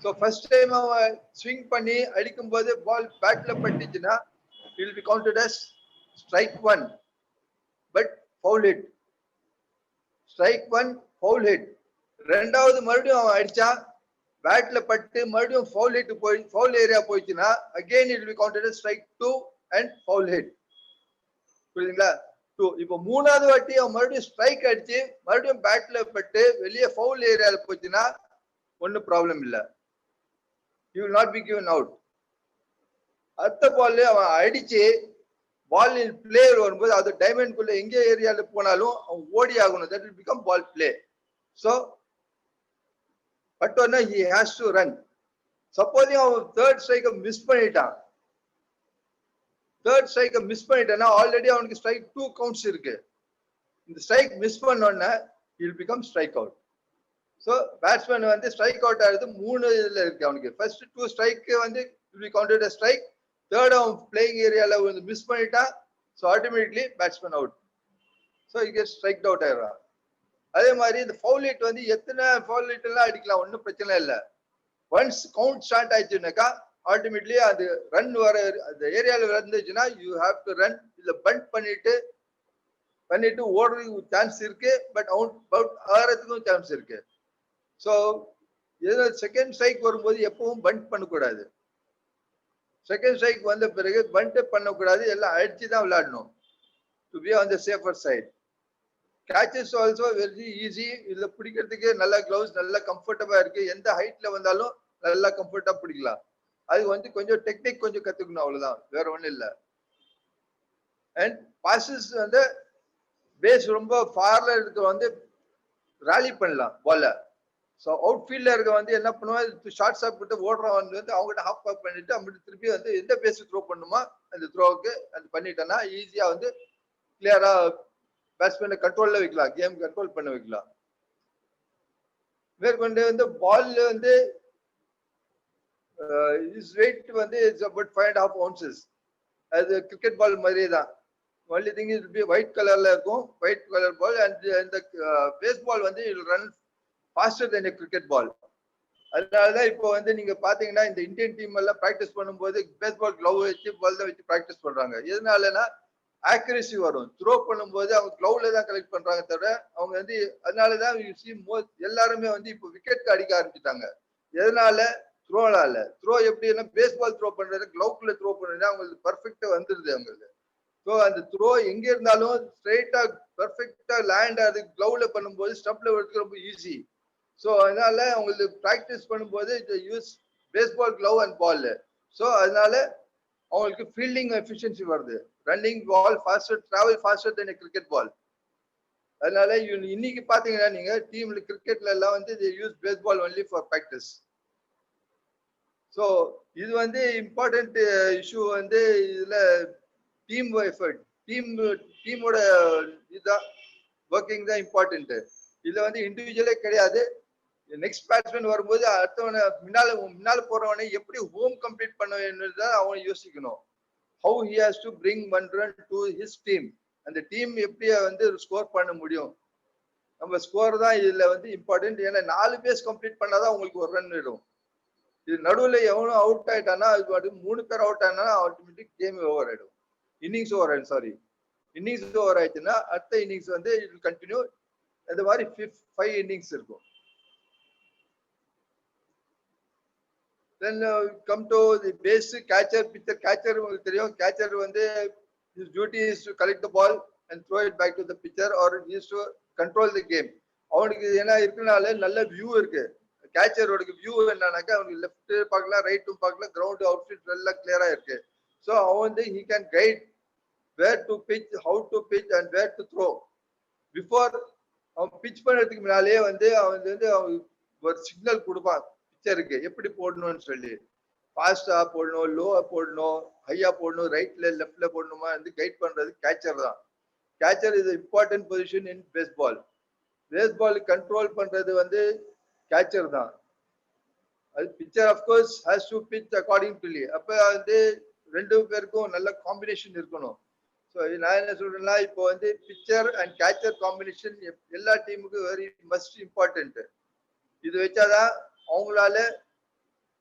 ஸோ ஃபர்ஸ்ட் டைம் அவன் ஸ்விங் பண்ணி அடிக்கும் போது பால் பேட்ல பட்டுச்சுன்னா it will be counted as strike 1 but foul hit. strike 1 foul hit. ரெண்டாவது மறுபடியும் அவன் அடிச்சா பேட்ல பட்டு மறுபடியும் ஃபவுல் ஹிட் போய் ஃபவுல் ஏரியா போயிடுச்சுன்னா again it will be counted as strike 2 and foul hit. புரியுதுங்களா? 2. இப்போ மூணாவது வாட்டி அவன் மறுபடியும் ஸ்ட்ரைக் அடிச்சு மறுபடியும் பேட்ல பட்டு வெளியே ஃபவுல் ஏரியால போச்சுன்னா ஒன்னும் ப்ராப்ளம் இல்ல. he will not be given out. அடுத்த பால்ல அவன் அடிச்சு பால் பிளேயர் வரும்போது அது டைமண்ட் குள்ள எங்க ஏரியால போனாலும் அவன் ஓடி ஆகணும். that will become ball play. so but now he has to run. supposing அவன் third strike மிஸ் பண்ணிட்டான், third strike மிஸ் பண்ணிட்டானா ஆல்ரெடி அவனுக்கு strike 2 கவுண்ட்ஸ் இருக்கு. இந்த ஸ்ட்ரைக் மிஸ் பண்ணோன்னா he will become strike out. so batsman வந்து ஸ்ட்ரைக் அவுட் ஆகுது 3 இதுல இருக்கு அவனுக்கு. ஃபர்ஸ்ட் 2 ஸ்ட்ரைக் வந்து will be counted as strike. third அவன் பிளேயிங் ஏரியால வந்து மிஸ் பண்ணிட்டான். so ultimately batsman out. so he gets striked out ஆயிடுறான். அதே மாதிரி இந்த ஃபவுல் ஹிட் வந்து எத்தனை ஃபவுல் ஹிட் எல்லாம் அடிக்கலாம், ஒன்றும் பிரச்சனை இல்லை. ஒன்ஸ் கவுண்ட் ஸ்டார்ட் ஆயிடுச்சுனாக்கா அல்டிமேட்லி அது ரன் வர அந்த ஏரியால வந்துச்சுன்னா யூ ஹாவ் டு ரன். இல்ல பண்ட் பண்ணிட்டு ஓடுறதுக்கு சான்ஸ் இருக்கு, பட் அவுட் ஆகிறதுக்கும் சான்ஸ் இருக்கு. ஸோ ஏதோ செகண்ட் ஸ்ட்ரைக் வரும்போது எப்பவும் பண்ட் பண்ணக்கூடாது. செகண்ட் ஸ்ட்ரைக் வந்த பிறகு பண்ட் பண்ணக்கூடாது, எல்லாம் அடிச்சு தான் விளையாடணும். To be on the safer side. Catches also very easy. இதுல பிடிக்கிறதுக்கு நல்ல கிளவுஸ், நல்ல கம்ஃபர்டபா இருக்கு. எந்த ஹைட்ல வந்தாலும் நல்லா கம்ஃபர்டா பிடிக்கலாம். அது வந்து கொஞ்சம் டெக்னிக் கொஞ்சம் கத்துக்கணும், அவ்வளவுதான், வேற ஒண்ணும் இல்லை. அண்ட் பாசஸ் வந்து பேஸ் ரொம்ப ஃபார்ல இருக்க வந்து ராலி பண்ணலாம் பால. ஸோ அவுட் ஃபீல்ட்ல இருக்க வந்து என்ன பண்ணுவான், ஷார்ட் சாப்பிட்டு ஓடுறவன் வந்து அவங்ககிட்ட ஹாப் அப் பண்ணிட்டு அப்படி திருப்பி வந்து எந்த பேஸ் த்ரோ பண்ணுமா அந்த த்ரோவுக்கு அது பண்ணிட்டேன்னா ஈஸியா வந்து கிளியரா பேட்ஸ்மேனை கண்ட்ரோல்ல வைக்கலாம், கேம் கண்ட்ரோல் பண்ண வைக்கலாம். மேற்கொண்டு வந்து பால் வந்து இஸ் வெயிட் வந்து இட்ஸ் அபவுட் 5.5 ounces. அது கிரிக்கெட் பால் மாதிரியே தான். Only thing is be white கலர்ல இருக்கும், ஒயிட் கலர் பால். அண்ட் இந்த பேஸ் பால் வந்து will run faster than a cricket ball. அதனாலதான் இப்போ வந்து நீங்க பாத்தீங்கன்னா இந்த இந்தியன் டீம் எல்லாம் பிராக்டிஸ் பண்ணும்போது பேஸ்பால் கிளவ் வச்சு பால் தான் வச்சு பிராக்டிஸ் பண்றாங்க. எதனாலனா ஆக்யூரசி வரும். த்ரோ பண்ணும்போது அவங்க கிளவ்ல தான் கலெக்ட் பண்றாங்க தவிர அவங்க வந்து அதனாலதான் எல்லாருமே வந்து இப்போ விக்கெட் அடிக்க ஆரம்பிச்சுட்டாங்க. எதனால? த்ரோலால. த்ரோ எப்படின்னா பேஸ்பால் த்ரோ பண்றது கிளவுக்குள்ள த்ரோ பண்றது அவங்களுக்கு பர்ஃபெக்டா வந்துருது அவங்களுக்கு. ஸோ அந்த த்ரோ எங்க இருந்தாலும் ஸ்ட்ரெயிட்டா பர்ஃபெக்டா லேண்ட் ஆகுது. கிளவ்ல பண்ணும்போது ஸ்டம்ப்ல எடுத்து ரொம்ப ஈஸி. ஸோ அதனால அவங்களுக்கு ப்ராக்டிஸ் பண்ணும்போது use baseball glove and ball. So அதனால அவங்களுக்கு ஃபீல்டிங் எஃபிஷியன்சி வருது. Running ball faster, travel faster then cricket ball. அதனால இன்னைக்கு பாத்தீங்கன்னா நீங்க டீம்ல கிரிக்கெட்ல எல்லாம் வந்து use baseball only for practice. So இது வந்து இம்பார்ட்டன்ட் இஷ்யூ வந்து இதுல டீம் எஃபர்ட், டீமோட இதுதான் ஒர்க்கிங் தான் இம்பார்ட்டன்ட். இதுல வந்து இண்டிவிஜுவலே கிடையாது. நெக்ஸ்ட் பேட்ஸ்மேன் வரும்போது அடுத்தவனை முன்னால போறவனை எப்படி ஹோம் கம்ப்ளீட் பண்ண வேண்டியதுதான் அவன் யோசிக்கணும். How he has to bring 1 run to his team. அந்த டீம் எப்படி வந்து ஸ்கோர் பண்ண முடியும், நம்ம ஸ்கோர் தான் இதுல வந்து இம்பார்ட்டன்ட். ஏன்னா 4 பேஸ் கம்ப்ளீட் பண்ணாதான் உங்களுக்கு 1 run இடும். இது நடுவுல எவனும் அவுட் ஆயிட்டானா அது 3 பேர் அவுட் ஆனா ஆட்டோமேட்டிக் கேம் ஓவர் ஆயிடும். இன்னிங்ஸ் ஓவர் ஆயிடும். சாரி, இன்னிங்ஸ் ஓவர் ஆயிடுச்சுன்னா அடுத்த இன்னிங்ஸ் வந்து இட் வில் கண்டினியூ. அந்த மாதிரி 5 இன்னிங்ஸ் இருக்கும். Then come to the basic catcher, pitcher. Catcher உங்களுக்கு தெரியும். Catcher வந்து his duty is to collect the ball and throw it back to the pitcher or he is to control the game. அவனுக்கு என்ன இருக்குனால நல்ல வியூ இருக்கு. கேச்சரோட வியூ என்னன்னாக்கா அவனுக்கு லெஃப்ட் பார்க்கலாம், ரைட்டும் பார்க்கலாம், கிரவுண்ட் அவுட்ஃபீல்ட் எல்லாம் கிளியரா இருக்கு. ஸோ அவன் வந்து he can guide where to pitch, how to pitch and where to throw. Before அவன் பிச் பண்ணுறதுக்கு முன்னாலே வந்து அவன் வந்து அவன் ஒரு சிக்னல் கொடுப்பான் பிச்சருக்கு எப்படி போடணும்னு சொல்லி. ஃபாஸ்டா போடணும், லோவா போடணும், ஹையா போடணும், ரைட்ல லெஃப்ட்ல போடணுமா வந்து கைட் பண்றது கேச்சர் தான். Catcher is important position in baseball. Baseball control பண்றது வந்து கேச்சர் தான். அது picture of course has to pitch accordingly. அப்ப வந்து 2 பேருக்கும் நல்ல காம்பினேஷன் இருக்கணும். ஸோ நான் என்ன சொல்றேன்னா இப்போ வந்து பிச்சர் அண்ட் கேச்சர் காம்பினேஷன் எல்லா டீமுக்கும் வெரி மஸ்ட் இம்பார்ட்டன்ட். இது வச்சாதான் அவங்களால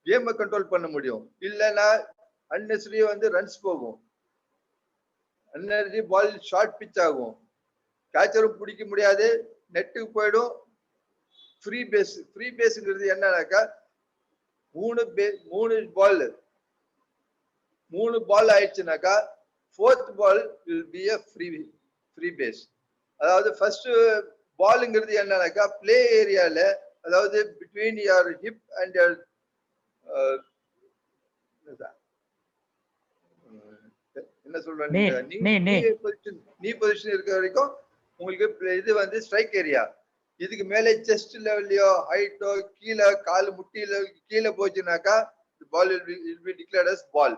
கேமை கண்ட்ரோல் பண்ண முடியும். இல்லைன்னா அன்னெசரி வந்து ரன்ஸ் போகும், அன்னெசரி பால் ஷார்ட் பிச் ஆகும், கேச்சரும் பிடிக்க முடியாது, நெட்டுக்கு போயிடும். ஃப்ரீ பேஸ்ங்கிறது என்னன்னாக்கா 3 பால் ஆயிடுச்சுனாக்கா 4th ball will be a free base. அதாவது ஃபர்ஸ்ட் பால்ங்கிறது என்னன்னாக்கா பிளே ஏரியால, அதாவது between your hip and your என்ன சொல்றேன் நீ பொசிஷன் இருக்க வரைக்கும் உங்களுக்கு இது வந்து ஸ்ட்ரைக் ஏரியா. இதுக்கு மேலே செஸ்ட் லெவல்லையோ ஹைட்டோ கீழே கால் முட்டியில கீழே போச்சுனாக்கா ball will be declared as ball.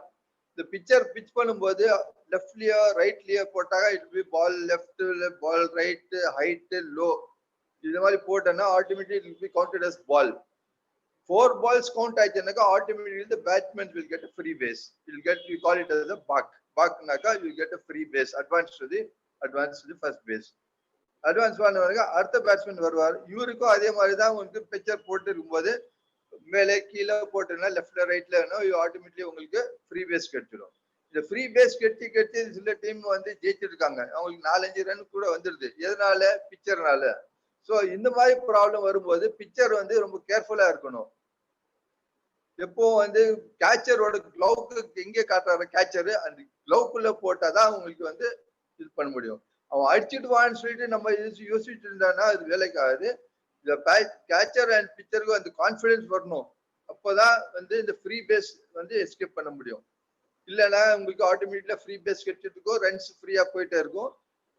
இந்த பிச்சர் பிச் பண்ணும்போது லெஃப்ட்லயோ ரைட்லயோ போட்டாங்க it be ball left, ball right, height, low, இது மாதிரி போட்டோன்னா automatic it be counted as ball. 4 balls count ஆயிடுச்சுனாக்கா automatically the batsman will get a free base. We call it as a barkனாக்கா you get a free base, advance to the first base. Advance பண்ணுவாங்க, அடுத்த பேட்ஸ்மேன் வருவார். இவருக்கும் அதே மாதிரி தான் வந்து பிச்சர் போட்டு இருக்கும்போது மேலே கீழே போட்டோம்னா லெஃப்ட்ல ரைட்ல ஆட்டோமேட்டிக்லி உங்களுக்கு ஃப்ரீ பேஸ் கிடைச்சிடும். இந்த ஃப்ரீ பேஸ் கட்டி சில டீம் வந்து ஜெயிச்சிருக்காங்க, அவங்களுக்கு 4-5 ரன் கூட வந்துருது. எதனால? பிச்சர்னால. ஸோ இந்த மாதிரி ப்ராப்ளம் வரும்போது பிச்சர் வந்து ரொம்ப கேர்ஃபுல்லா இருக்கணும். எப்போ வந்து கேச்சரோட கிளவுக்கு எங்கே காட்டுறாரு கேச்சரு, அந்த கிளவுக்குள்ள போட்டாதான் உங்களுக்கு வந்து இது பண்ண முடியும். அவன் அடிச்சுடுவான்னு சொல்லிட்டு நம்ம யோசிச்சுட்டு இருந்தானா அது வேலைக்கு ஆகுது. இந்த கேச்சர் அண்ட் பிச்சருக்கு அந்த கான்ஃபிடன்ஸ் வரணும். அப்போதான் வந்து இந்த ஃப்ரீ பேஸ் வந்து எஸ்கேப் பண்ண முடியும். இல்லைன்னா உங்களுக்கு ஆட்டோமேட்டிக்கா ஃப்ரீ பேஸ் கிடைச்சிருக்கும், ரன்ஸ் ஃப்ரீயா போயிட்டே இருக்கும்.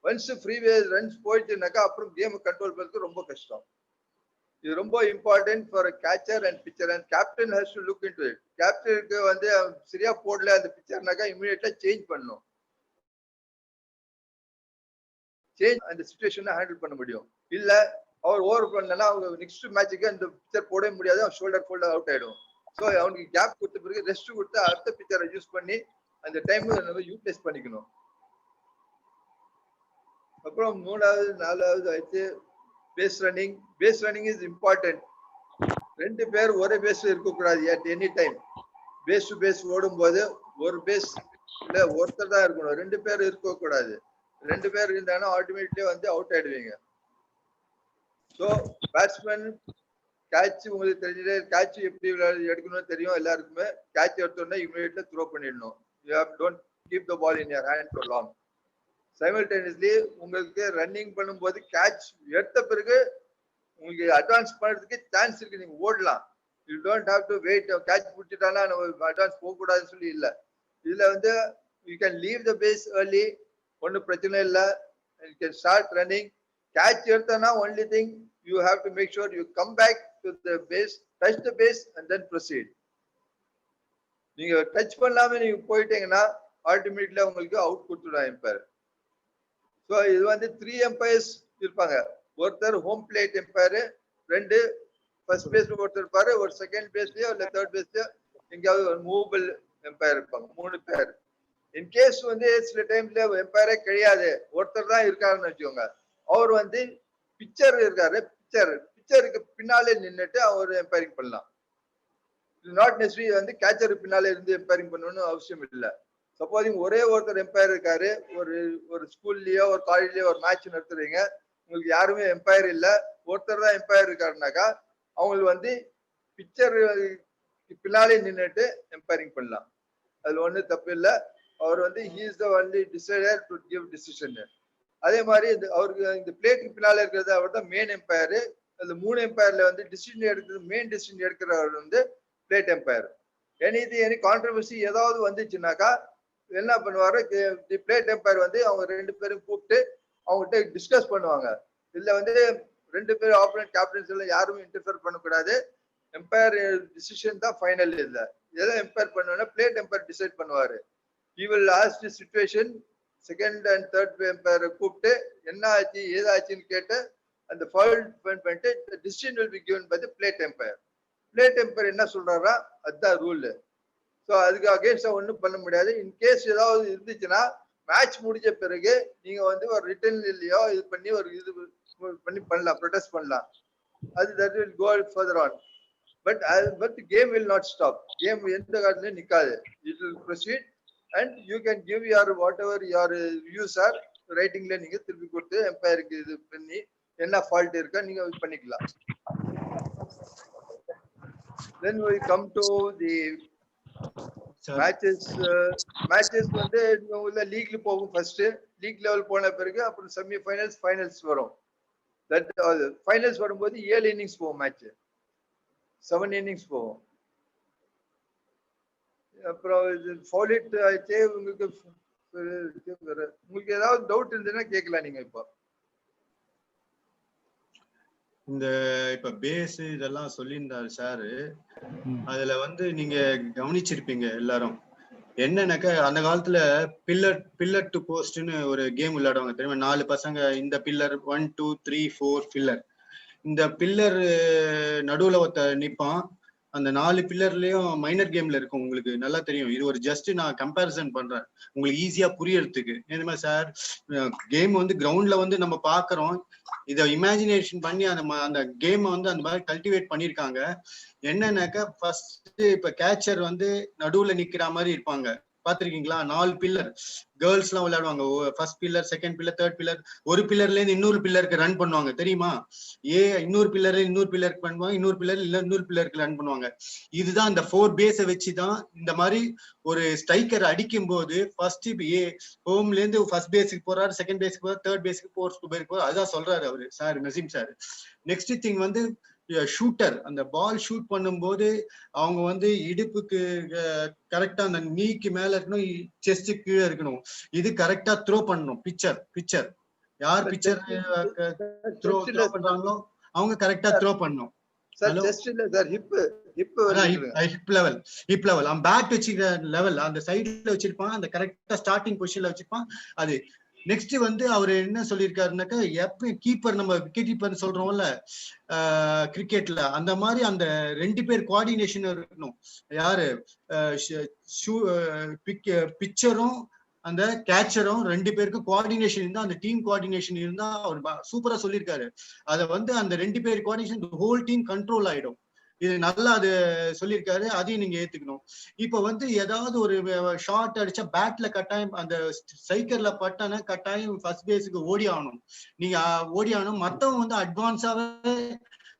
ஒன்ஸ் ஃப்ரீ பேஸ் ரன்ஸ் போயிட்டுனாக்கா அப்புறம் கேம் கண்ட்ரோல் பண்றது ரொம்ப கஷ்டம். இது ரொம்ப important for catcher and picture and captain has to look into it. கேப்டனுக்கு வந்து சரியா போடல அந்த பிச்சர்னாக்கா இமிடியேட்டா சேஞ்ச் பண்ணணும். சேஞ்ச் அந்த சிச்சுவேஷனை ஹேண்டில் பண்ண முடியும். இல்ல அவர் ஓவர் பண்ணனா அவங்க நெக்ஸ்ட் மேட்சுக்கு அந்த பிச்சர் போடவே முடியாது, அவன் ஷோல்டர் ஃபோல்டர் அவுட் ஆயிடும். ஸோ அவனுக்கு கேப் கொடுத்த பிறகு ரெஸ்ட் கொடுத்து அடுத்த பிச்சரை யூஸ் பண்ணி அந்த டைம் நம்ம யூட்டிலைஸ் பண்ணிக்கணும். அப்புறம் 3வது 4வது ஆயிடுச்சு base running. Base running is important. 2 பேர் ஒரே பேஸ் இருக்கக்கூடாது at any time. Base to base ஓடும் போது ஒரு பேஸ் இல்ல ஒருத்தர் தான் இருக்கணும், 2 பேர் இருக்கக்கூடாது. 2 பேர் இருந்தாலும் ஆட்டோமேட்டிக்கா வந்து அவுட் ஆயிடுவீங்க. ஸோ பேட்ஸ்மேன் கேட்ச் உங்களுக்கு தெரிஞ்சது, கேட்ச் எப்படி எடுக்கணும்னு தெரியும் எல்லாருக்குமே. கேட்ச் எடுத்தோன்னா இமீடியட்லி த்ரோ பண்ணிடணும். You have don't keep the ball in your hand for long. Simultaneously உங்களுக்கு ரன்னிங் பண்ணும்போது கேட்ச் எடுத்த பிறகு உங்களுக்கு அட்வான்ஸ் பண்றதுக்கு சான்ஸ் இருக்கு, நீங்க ஓடலாம். You don't have to wait. Catch பிடிச்சிட்டானா நம்ம அட்வான்ஸ் போகக்கூடாதுன்னு சொல்லி இல்லை. இதுல வந்து you can leave the base early, ஒன்றும் பிரச்சனை இல்லை. You can start running. Catch எடுத்தனா only thing you have to make sure you come back to the base, touch the base and then proceed. நீங்க டச் பண்ணாம நீங்க போயிட்டீங்கன்னா ஆட்டோமேட்டிக்கா உங்களுக்கு அவுட் கொடுத்துடும் எம்பையர். ஸோ இது வந்து 3 எம்பையர்ஸ் இருப்பாங்க. ஒருத்தர் ஹோம் பிளேட் எம்பையர், 2 ஃபர்ஸ்ட் பேஸ்ல ஒருத்தர் இருப்பாரு, ஒரு செகண்ட் பேஸ்லயோ இல்ல தேர்ட் பேஸ்லயோ எங்கேயாவது ஒரு மூவபிள் எம்பையர் இருப்பாங்க. 3 பேர். இன்கேஸ் வந்து சில டைம்ல எம்பையரே கிடையாது, ஒருத்தர் தான் இருக்காருன்னு வச்சுக்கோங்க. அவர் வந்து பிச்சர் இருக்காரு, பிச்சருக்கு பின்னாலே நின்றுட்டு அவர் எம்பையரிங் பண்ணலாம். நாட் நெசசரி வந்து கேச்சருக்கு பின்னாலே இருந்து எம்பையரிங் பண்ணணும்னு அவசியம் இல்லை. சப்போஸிங் ஒரே ஒருத்தர் எம்பையர் இருக்காரு, ஒரு ஸ்கூல்லயோ ஒரு காலேஜ்லயோ ஒரு மேட்ச் நடத்துறீங்க, உங்களுக்கு யாருமே எம்பையர் இல்ல, ஒருத்தர் தான் எம்பையர் இருக்காருனாக்கா அவங்களுக்கு வந்து பிச்சர் பின்னாலே நின்றுட்டு எம்பையரிங் பண்ணலாம். அதுல ஒன்றும் தப்பு இல்லை. அவர் வந்து he is the only decider to give decision. அதே மாதிரி அவருக்கு இந்த பிளேட்டுக்கு பின்னால இருக்கிறது அவர் தான் மெயின் எம்பையர். அந்த 3 எம்பையர்ல வந்து டிசிஷன் எடுக்கிறது, மெயின் டிசிஷன் எடுக்கிறவர் வந்து பிளேட் எம்பையர். எனி கான்ட்ரவர்சி ஏதாவது வந்துச்சுனாக்கா என்ன பண்ணுவாரு, பிளேட் எம்பையர் வந்து அவங்க 2 பேரும் கூப்பிட்டு அவங்ககிட்ட டிஸ்கஸ் பண்ணுவாங்க. இதுல வந்து 2 பேர் ஆப்போனன்ட் கேப்டன்ஸ் எல்லாம் யாருமே இன்டர்ஃபியர் பண்ணக்கூடாது. எம்பையர் டிசிஷன் தான் ஃபைனல். இல்ல எதை எம்பையர் பண்ணுவாங்கன்னா பிளேட் எம்பையர் டிசைட் பண்ணுவாரு. he will ask the situation, second and third எம்பையரை கூப்பிட்டு என்ன ஆச்சு ஏதாச்சுன்னு கேட்டு அந்த ஃபால் பண்ணிட்டு decision will be given by the plate umpire. Plate umpire என்ன சொல்றாரா அதுதான் ரூல். ஸோ அதுக்கு அகேன்ஸ்டா ஒன்றும் பண்ண முடியாது. இன்கேஸ் ஏதாவது இருந்துச்சுன்னா மேட்ச் முடிஞ்ச பிறகு நீங்க வந்து ஒரு ரிட்டர்ன் இல்லையோ இது பண்ணி ஒரு இது பண்ணி பண்ணலாம், ப்ரொடெஸ்ட் பண்ணலாம். அது that will go further on. But game will not stop. Game எந்த காலத்துலயும் நிக்காது. It will proceed and you can give your what ever your views are ரைட்டிங்ல நீங்க திருப்பி கொடுத்து எம்பையருக்கு இது பண்ணி என்ன ஃபால்ட் இருக்கா நீங்க பண்ணிக்கலாம். Then we come to the matches. Matches வந்து உள்ள லீக்ல போகும். ஃபர்ஸ்ட் லீக் லெவல் போன பிறகு அப்புறம் செமி ஃபைனல்ஸ், ஃபைனல்ஸ் வரும். தட் ஃபைனல்ஸ் வரும்போது 7 இன்னிங்ஸ் போகும் மேட்ச், 7 இன்னிங்ஸ் போகும். அப்புறம் ஃபாலிட் ஆயிடுச்சு. உங்களுக்கு ஏதாவது டவுட் இருந்ததுன்னா கேட்கலாம் நீங்க. இப்ப பேஸ் இதெல்லாம் சொல்லியிருந்தாரு சாரு. அதுல வந்து நீங்க கவனிச்சிருப்பீங்க எல்லாரும் என்னன்னாக்கா அந்த காலத்துல பில்லர் டு போஸ்ட்னு ஒரு கேம் விளையாடுவாங்க தெரியுமா? 4 பசங்க இந்த பில்லர் 1 2 3 4 பில்லர். இந்த பில்லர் நடுவுல ஒருத்த நிப்பான், அந்த 4 பில்லர்லயும் மைனர் கேம்ல இருக்கும், உங்களுக்கு நல்லா தெரியும். இது ஒரு ஜஸ்ட் நான் கம்பேரிசன் பண்றேன் உங்களுக்கு ஈஸியா புரியறதுக்கு. இந்த மாதிரி சார் கேம் வந்து கிரவுண்ட்ல வந்து நம்ம பாக்குறோம், இத இமேஜினேஷன் பண்ணி அந்த கேம் வந்து அந்த மாதிரி கல்டிவேட் பண்ணிருக்காங்க. என்னன்னாக்க ஃபர்ஸ்ட் இப்ப கேச்சர் வந்து நடுவுல நிக்கிற மாதிரி இருப்பாங்க, பாத்திருக்கீங்களா? 4 பில்லர் கேர்ள்ஸ் எல்லாம் விளையாடுவாங்க. First pillar, second pillar, third pillar. ஒரு பில்லர்ல இருந்து இன்னொரு பில்லருக்கு ரன் பண்ணுவாங்க தெரியுமா? இன்னொரு பில்லர்ல இன்னொரு பில்லருக்கு பண்ணுவாங்க, இன்னொரு பில்லர் இல்ல இன்னொரு பில்லருக்கு ரன் பண்ணுவாங்க. இதுதான் இந்த 4 பேஸை வச்சுதான் இந்த மாதிரி ஒரு ஸ்ட்ரைக்கர் அடிக்கும் போது ஃபர்ஸ்ட் ஹோம்ல இருந்து ஃபர்ஸ்ட் பேஸுக்கு போறாரு, செகண்ட் பேஸுக்கு போறாரு, தேர்ட் பேஸுக்கு போறாரு. அதுதான் சொல்றாரு அவரு sir, Naseem sir. Next thing வந்து ஷூட்டர், அந்த பால் ஷூட் பண்ணும்போது அவங்க வந்து இடுப்புக்கு கரெக்டா அந்த நீக்கு மேல இருக்கணும், செஸ்ட் கீழே இருக்கணும். இது கரெக்டா த்ரோ பண்ணணும். பிச்சர் யார் பிச்சர் த்ரோ பண்றாங்களோ அவங்க கரெக்டா த்ரோ பண்ணணும். ஹிப் லெவல் அவன் பேட் வச்சுக்கிற லெவல் அந்த சைடுல வச்சிருப்பான், அந்த கரெக்டா ஸ்டார்டிங் பொசிஷன்ல வச்சிருப்பான். அது நெக்ஸ்ட் வந்து அவர் என்ன சொல்லியிருக்காருனாக்கா, எப்பயும் கீப்பர், நம்ம விக்கெட் கீப்பர் சொல்றோம்ல கிரிக்கெட்ல, அந்த மாதிரி அந்த 2 பேர் கோஆர்டினேஷன் இருக்கணும். யாரு பிச்சரும் அந்த கேச்சரும் 2 பேருக்கும் கோஆர்டினேஷன் இருந்தா, அந்த டீம் கோஆர்டினேஷன் இருந்தா, அவர் சூப்பரா சொல்லியிருக்காரு. அத வந்து அந்த 2 பேர் கோஆர்டினேஷன் ஹோல் டீம் கண்ட்ரோல் ஆயிடும். இது நல்லா அது சொல்லியிருக்காரு, அதையும் நீங்க ஏத்துக்கணும். இப்ப வந்து ஏதாவது ஒரு ஷார்ட் அடிச்சா பேட்ல கட்டாயம் அந்த ஸ்ட்ரைக்கர்ல பட்டான கட்டாயம் ஃபர்ஸ்ட் பேஸுக்கு ஓடி ஆகணும். நீங்க ஓடி ஆகணும். மத்தவங்க வந்து அட்வான்ஸாவே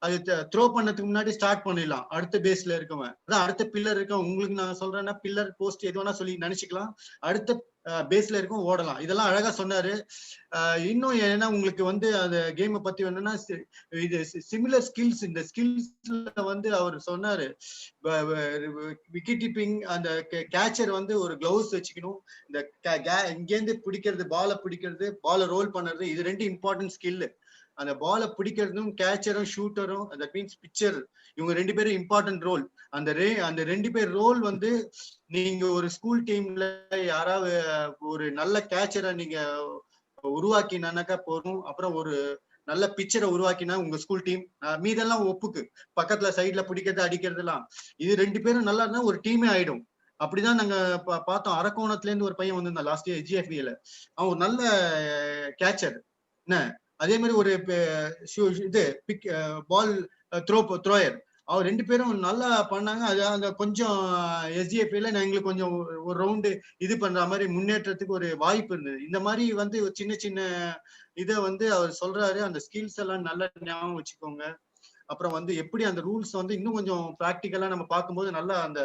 அது த்ரோ பண்ணதுக்கு முன்னாடி ஸ்டார்ட் பண்ணிடலாம். அடுத்த பேஸ்ல இருக்கவன் அதான் அடுத்த பில்லர் இருக்கவன், உங்களுக்கு நான் சொல்றேன்னா பில்லர் போஸ்ட் எது வேணா சொல்லி நினைச்சுக்கலாம், அடுத்த பேஸ்ல இருக்கும் ஓடலாம். இதெல்லாம் அழகா சொன்னாரு. இன்னும் ஏன்னா உங்களுக்கு வந்து அந்த கேமை பத்தி வேணும்னா இது சிமிலர் ஸ்கில்ஸ், இந்த ஸ்கில்ஸ்ல வந்து அவர் சொன்னாரு விக்கெட் கீப்பிங், அந்த கேச்சர் வந்து ஒரு கிளவுஸ் வச்சுக்கணும், இந்த இங்கேருந்து பிடிக்கிறது, பாலை பிடிக்கிறது, பாலை ரோல் பண்றது, இது 2 இம்பார்ட்டன்ட் ஸ்கில். அந்த பாலை பிடிக்கிறதும் கேச்சரும் ஷூட்டரும், தட் மீன்ஸ் பிச்சர், இவங்க 2 பேரும் இம்பார்ட்டன்ட் ரோல். அந்த 2 பேர் ரோல் வந்து நீங்க ஒரு ஸ்கூல் டீம்ல யாராவது ஒரு நல்ல கேச்சரை நீங்க உருவாக்கினாக்கா போதும். அப்புறம் ஒரு நல்ல பிச்சரை உருவாக்கினா உங்க ஸ்கூல் டீம் மீதெல்லாம் ஒப்புக்கு, பக்கத்துல சைட்ல பிடிக்கிறது அடிக்கிறது எல்லாம், இது 2 பேரும் நல்லா இருந்தா ஒரு டீமே ஆயிடும். அப்படிதான் நாங்க பார்த்தோம். அரக்கோணத்துல இருந்து ஒரு பையன் வந்திருந்தான் லாஸ்ட் இயர் GFBல, அவன் ஒரு நல்ல கேச்சர். என்ன அதே மாதிரி ஒரு இது பால் த்ரோயர், அவர் 2 பேரும் நல்லா பண்ணாங்க. அது அந்த கொஞ்சம் SGFல எங்களுக்கு கொஞ்சம் ஒரு ரவுண்டு இது பண்ற மாதிரி முன்னேற்றத்துக்கு ஒரு வாய்ப்பு இருந்தது. இந்த மாதிரி வந்து சின்ன சின்ன இதை வந்து அவர் சொல்றாரு. அந்த ஸ்கில்ஸ் எல்லாம் நல்லா ஞாபகம் வச்சுக்கோங்க. அப்புறம் வந்து எப்படி அந்த ரூல்ஸ் வந்து இன்னும் கொஞ்சம் பிராக்டிக்கலா நம்ம பார்க்கும்போது நல்லா அந்த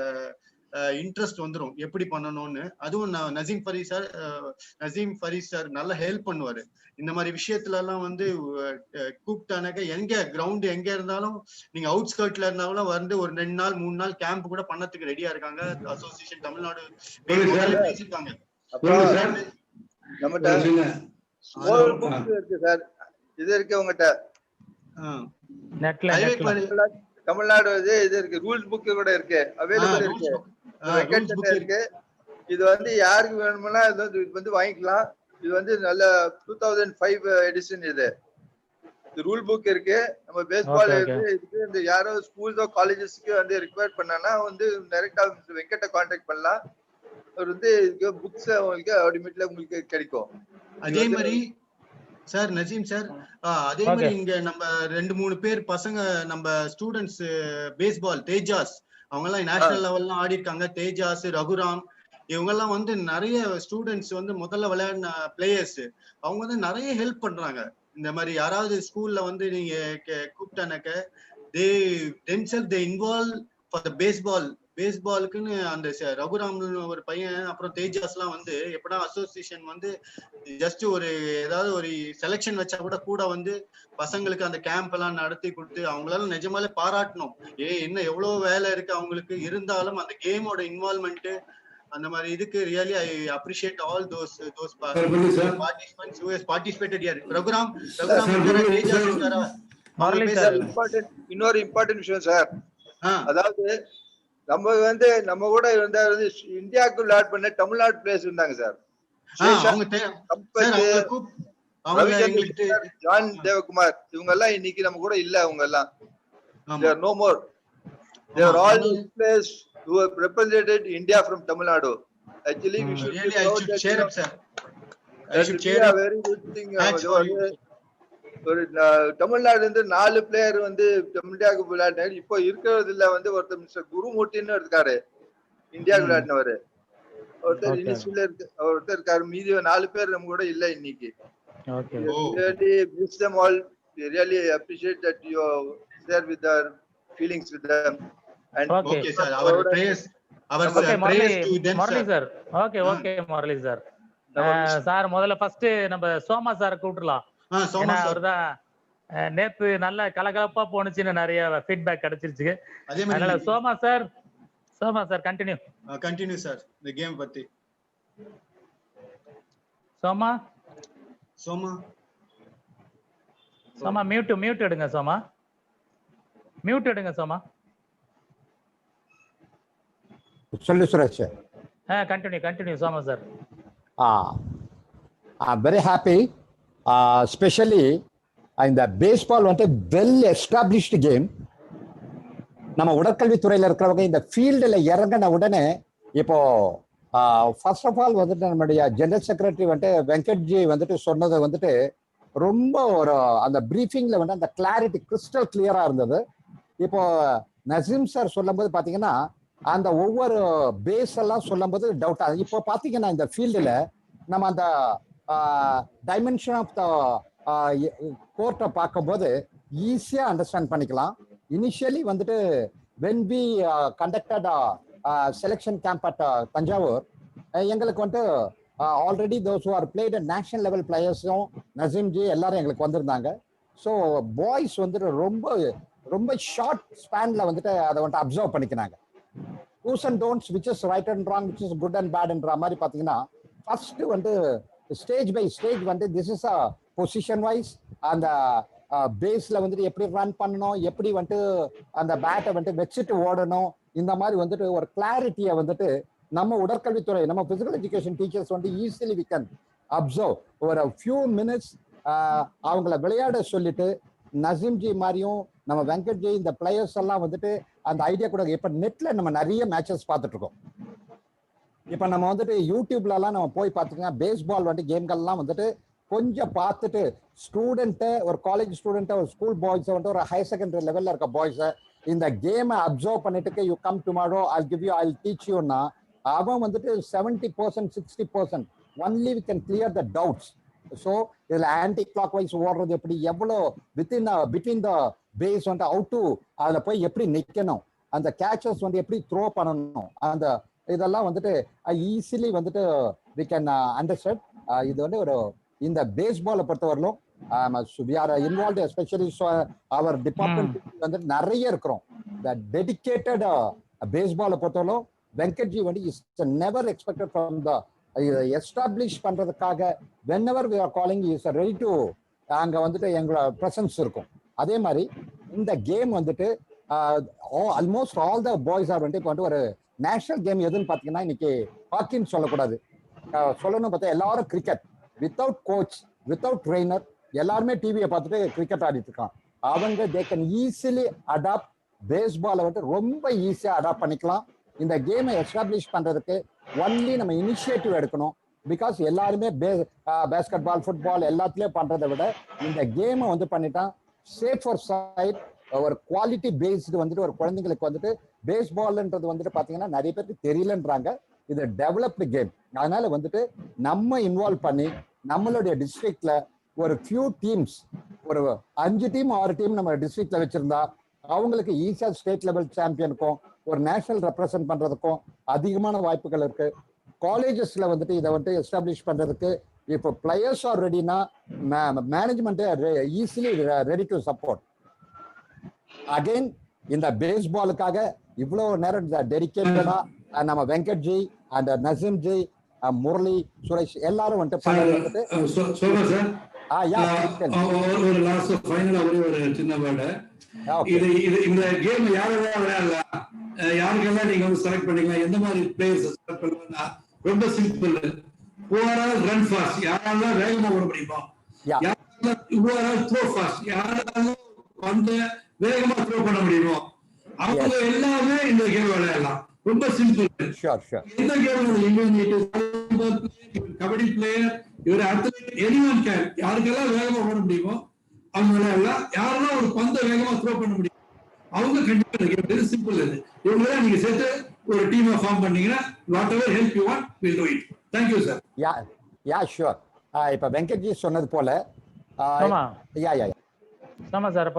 இன்ட்ரெஸ்ட் வந்துடும் எப்படி பண்ணணும்னு. அதுவும் நசீம் ஃபரீஸ் சார் நல்லா ஹெல்ப் பண்ணுவாரு இந்த மாதிரி விஷயத்துல எல்லாம். வந்து கூப்பிட்டானாக்க எங்க கிரவுண்ட் எங்க இருந்தாலும், நீங்க அவுட்ஸ்கர்ட்ல இருந்தாலும் வந்து ஒரு 2 நாள் 3 நாள் கேம்ப் கூட பண்ணதுக்கு ரெடியா இருக்காங்க. அசோசியேஷன் தமிழ்நாடு பேசிருக்காங்க. இது இருக்கு உங்ககிட்ட தமிழ்நாடு இது இருக்கு, ரூல்ஸ் புக் கூட இருக்கு, அவைலபிள் இருக்கு. இது வந்து யாருக்கு வேணும்னா இது வந்து வாங்கிக்கலாம். இது வந்து நல்ல 2005 எடிஷன். இது ரூல் புக் இருக்கு, நம்ம பேஸ்பால் இருக்கு. இந்த யாரோ ஸ்கூல்ஸோ காலேஜஸ்க்கு வந்து ரிக்வயர் பண்ணா வந்து டைரக்டா வெங்கட்ட கான்டாக்ட் பண்ணலாம். அவர் வந்து புக்ஸ் உங்களுக்கு ஆட்டோமேட்டிக்கா உங்களுக்கு கிடைக்கும். அதே மாதிரி சார் நசீம் சார், அதே மாதிரி இங்க நம்ம 2-3 பேர் பசங்க, நம்ம ஸ்டூடெண்ட்ஸ் பேஸ்பால் தேஜாஸ், அவங்க எல்லாம் நேஷனல் லெவல்லாம் ஆடி இருக்காங்க. தேஜாஸ், ரகுராம், இவங்க எல்லாம் வந்து நிறைய ஸ்டூடெண்ட்ஸ் வந்து முதல்ல விளையாடின பிளேயர்ஸ். அவங்க வந்து நிறைய ஹெல்ப் பண்றாங்க. இந்த மாதிரி யாராவது ஸ்கூல்ல வந்து நீங்க கூப்பிட்டானாக்க they involve for the பேஸ்பாலுக்குன்னு அந்த ரகுராம் ஒரு பையன், அப்புறம் தேஜாஸ் எல்லாம் வந்து எப்படா அசோசியேஷன் வந்து ஜஸ்ட் ஒரு ஏதாவது ஒரு செலெக்ஷன் வச்சா கூட வந்து பசங்களுக்கு அந்த கேம்ப் எல்லாம் நடத்தி கொடுத்து அவங்களால நிஜமாலே பாராட்டணும். என்ன எவ்வளவு வேலை இருக்கு அவங்களுக்கு, இருந்தாலும் அந்த கேமோட இன்வால்வ்மெண்ட் அந்த மாதிரி இதுக்கு really I appreciate all those participants who has participated here. Raghuram Tejas இருக்காரா? இன்னொரு இம்பார்ட்டன்ட் விஷயம் சார், அதாவது நம்ம வந்து நம்ம கூட வந்து இந்தியாவுக்கு விளையாட் பண்ண தமிழ்நாடு பிளேயர்ஸ் இருந்தாங்க சார். ஜான் தேவகுமார், இவங்க எல்லாம் இன்னைக்கு நம்ம கூட இல்ல. அவங்க எல்லாம் no more. They are all players who have represented India from Tamil Nadu. Actually, we should Really, be I proud should that, share it, sir. I that should would be share a it. very good thing. Match for you. ஒரு தமிழ்நாடுல இருந்து 4 பிளேயர் வந்து இந்தியாவுக்கு விளையாடினாரு. இப்போ இருக்கிறதுல வந்து ஒருத்தர் மிஸ்டர் குருமூர்த்தின்னு இருக்காரு, இந்தியாவுக்கு விளையாடினவரு. ஒருத்தர் Okay. இனிஷியல இருக்கு, ஒருத்தர் இருக்காரு. மீதி 4 பேர் நம்ம கூட இல்ல இன்னைக்கு. Okay Oh. Really wish them all. We really appreciate that you share with our feelings with them. And Okay. Okay, sir. Our prayers okay Murali to them, Murali sir. Sir okay Murali sir sir முதல்ல ஃபர்ஸ்ட் நம்ம சோமா சார் கூப்பிடலாம். சோமா ஏன்னா சார். அவர்தான் நேத்து நல்ல கலகலப்பா போனுச்சுன்னு நிறைய ஃபீட்பேக் கிடைச்சிருச்சு. அதே அதனால மாதிரி சோமா சார் கண்டினியூ. கண்டினியூ சார் இந்த கேம் பத்தி. சோமா சோமா மியூட் எடுங்க சோமா. சொல்லு சுரேஷ். கண்டினியூ சோமா சார். Very happy. ஸ்பெஷலி இந்த பேஸ்பால் வந்துட்டு வெல் எஸ்டாப்ளிஷ்டு கேம். நம்ம உடற்கல்வித்துறையில் இருக்கிறவங்க இந்த ஃபீல்டில் இறங்கின உடனே இப்போ ஃபர்ஸ்ட் ஆஃப் ஆல் வந்துட்டு நம்முடைய ஜெனரல் செக்ரட்டரி வந்துட்டு வெங்கட்ஜி வந்துட்டு சொன்னது வந்துட்டு ரொம்ப ஒரு அந்த ப்ரீஃபிங்ல வந்து அந்த கிளாரிட்டி கிறிஸ்டல் கிளியரா இருந்தது. இப்போ நசீம் சார் சொல்லும் போது பாத்தீங்கன்னா அந்த ஒவ்வொரு பேஸ் எல்லாம் சொல்லும் போது டவுட் ஆகுது. இப்போ பாத்தீங்கன்னா இந்த ஃபீல்டில் நம்ம அந்த டைமென்ஷன் ஆஃப் த கோர்ட்டை பார்க்கும்போது ஈஸியா அண்டர்ஸ்டாண்ட் பண்ணிக்கலாம். இனிஷியலி வந்துட்டு when we conducted selection camp at Thanjavur, எங்களுக்கு வந்துட்டு already those who are played national level பிளேயர்ஸும் நசீம்ஜி எல்லாரும் எங்களுக்கு வந்திருந்தாங்க. ஸோ பாய்ஸ் வந்துட்டு ரொம்ப ரொம்ப ஷார்ட் ஸ்பேன்ல வந்துட்டு அதை வந்துட்டு அப்சர்வ் பண்ணிக்கிறாங்க. Dos and don'ts which is right and wrong, which is good and பேட்ன்ற மாதிரி பார்த்தீங்கன்னா ஃபர்ஸ்ட் வந்து ஸ்டேஜ் பை ஸ்டேஜ் வந்து this is a position wise அந்த பேஸ்ல வந்துட்டு எப்படி ரன் பண்ணணும், எப்படி வந்துட்டு அந்த பேட்டை வந்துட்டு வச்சுட்டு ஓடணும், இந்த மாதிரி வந்துட்டு ஒரு கிளாரிட்டியை வந்துட்டு நம்ம உடற்கல்வித்துறை நம்ம பிசிக்கல் எஜுகேஷன் டீச்சர்ஸ் வந்து ஈஸிலி வி கேன் அப்சர்வ். ஒரு ஃபியூ மினிட்ஸ் அவங்கள விளையாட சொல்லிட்டு நசீம்ஜி மாதிரியும் நம்ம வெங்கட்ஜி இந்த பிளேயர்ஸ் எல்லாம் வந்துட்டு அந்த ஐடியா கூட இப்ப நெட்ல நம்ம நிறைய மேட்சஸ் பார்த்துட்டு இருக்கோம். இப்ப நம்ம வந்துட்டு யூடியூப்ல எல்லாம் நம்ம போய் பார்த்துக்கலாம் பேஸ்பால் வந்துட்டு கேம்கள்லாம் வந்துட்டு கொஞ்சம் பார்த்துட்டு ஸ்டூடெண்ட்டை ஒரு காலேஜ் ஸ்டூடெண்ட்டை ஒரு ஸ்கூல் பாய்ஸை வந்துட்டு ஒரு ஹையர் செகண்டரி லெவல்ல இருக்க பாய்ஸை இந்த கேமை அப்சர்வ் பண்ணிட்டு you come tomorrow I give you I teach யூன்னா அவன் வந்துட்டு 70% 60% only we can clear the doubts. So இதுல ஆன்டி கிளாக் வைஸ் ஓடுறது எப்படி, எவ்வளோ பிட்வீன் த பேஸ் வந்துட்டு அவுட் டு அதில் போய் எப்படி நிற்கணும், அந்த கேச்சஸ் வந்து எப்படி த்ரோ பண்ணணும், அந்த இதெல்லாம் வந்துட்டு ஈஸிலி வந்துட்டு வி கேன் அண்டர்ஸ்டாண்ட். இது வந்து ஒரு இந்த பேஸ்பாலை பொறுத்தவரையிலும் we are involved, especially our department வந்து நிறைய இருக்கிறோம். The dedicated baseball பொறுத்தவரையிலும் வெங்கட்ஜி வந்து is never expected from the establish பண்றதுக்காக whenever we are calling he is ready to அங்க வந்துட்டு எங்களோட பிரசன்ஸ் இருக்கும். அதே மாதிரி இந்த கேம் வந்துட்டு almost all the boys are வந்துட்டு இப்போ வந்து ஒரு நேஷனல் கேம் எதுன்னு பார்த்தீங்கன்னா இன்னைக்கு ஹாக்கின்னு சொல்லக்கூடாது, சொல்லணும் பார்த்தா எல்லாரும் cricket without coach without trainer எல்லாருமே டிவியை பார்த்துட்டு கிரிக்கெட் ஆடிட்டு இருக்கான். அவங்க தே கேன் ஈஸிலி அடாப்ட் பேஸ்பாலை வந்து ரொம்ப ஈஸியா அடாப்ட் பண்ணிக்கலாம். இந்த கேமை எஸ்டாப்ளிஷ் பண்றதுக்கு ஒன்லி நம்ம இனிஷியேட்டிவ் எடுக்கணும். பிகாஸ் எல்லாருமே பேஸ்கெட் பால் ஃபுட்பால் எல்லாத்துலயும் பண்றதை விட இந்த கேமை வந்து பண்ணிட்டான் சேஃபர் சைட் ஒரு குவாலிட்டி பேஸ்டு வந்துட்டு ஒரு குழந்தைங்களுக்கு வந்துட்டு பேஸ்பால்ன்றது வந்துட்டு பாத்தீங்கன்னா நிறைய பேருக்கு தெரியலன்றாங்க. இது டெவலப்டு கேம். அதனால வந்துட்டு நம்ம இன்வால்வ் பண்ணி நம்மளுடைய டிஸ்ட்ரிக்ட்ல ஒரு ஃபியூ டீம்ஸ் ஒரு 5 டீம் 6 டீம் நம்ம டிஸ்ட்ரிக்ட்ல வச்சிருந்தா அவங்களுக்கு ஈஸியா ஸ்டேட் லெவல் சாம்பியனுக்கும் ஒரு நேஷனல் ரெப்ரசன்ட் பண்றதுக்கும் அதிகமான வாய்ப்புகள் இருக்கு. காலேஜஸ்ல வந்துட்டு இதை வந்துட்டு எஸ்டாப்ளிஷ் பண்றதுக்கு இப்போ பிளேயர்ஸ் ஆர் ரெடினா management easily ready to support. Again இந்த பேஸ்பாலுக்காக இவ்வளவு நேரம் டெடிகேட்டடா நம்ம வெங்கட்ஜி அண்ட் நசீம்ஜி முரளி சுரேஷ் எல்லாரும் வந்துட்டு ஒரு லாஸ்ட் ஃபைனலா ஒரு சின்ன வேர்டு. இது இந்த கேம் யாரெல்லாம் விளையாடலாம், யாருக்கெல்லாம் நீங்க வந்து செலக்ட் பண்ணிக்கலாம், எந்த மாதிரி பிளேயர்ஸ் செலக்ட் பண்ணலாம்னா ரொம்ப சிம்பிள். ஓவரால் ரன் ஃபாஸ்ட், யாரெல்லாம் வேகமா ஓட முடியுமோ, யாரெல்லாம் ஓவரால் த்ரோ ஃபாஸ்ட், யாரெல்லாம் வந்து வேகமா த்ரோ பண்ண முடியுமோ அவங்க எல்லாமே இந்த கேம் விளையாடலாம். ரொம்ப சிம்பிள். Sure sure. எந்த கேம் கபடி பிளேயர், இவர் அத்லெட், எனிவன் கேன், யாருக்கெல்லாம் வேகமா ஓட முடியுமோ அவங்க விளையாடலாம். யாரெல்லாம் ஒரு பந்தை வேகமா த்ரோ பண்ண முடியும் அவங்க கண்டிப்பா இந்த கேம். Very simple. இது இவங்கள நீங்க சேர்த்து ஒரு டீமை ஃபார்ம் பண்ணீங்கன்னா what ever help you want will do it. Thank you sir. Yeah sure. இப்ப வெங்கட்ஜி சொன்னது போல ஆமா யா யா ஆமா சார்.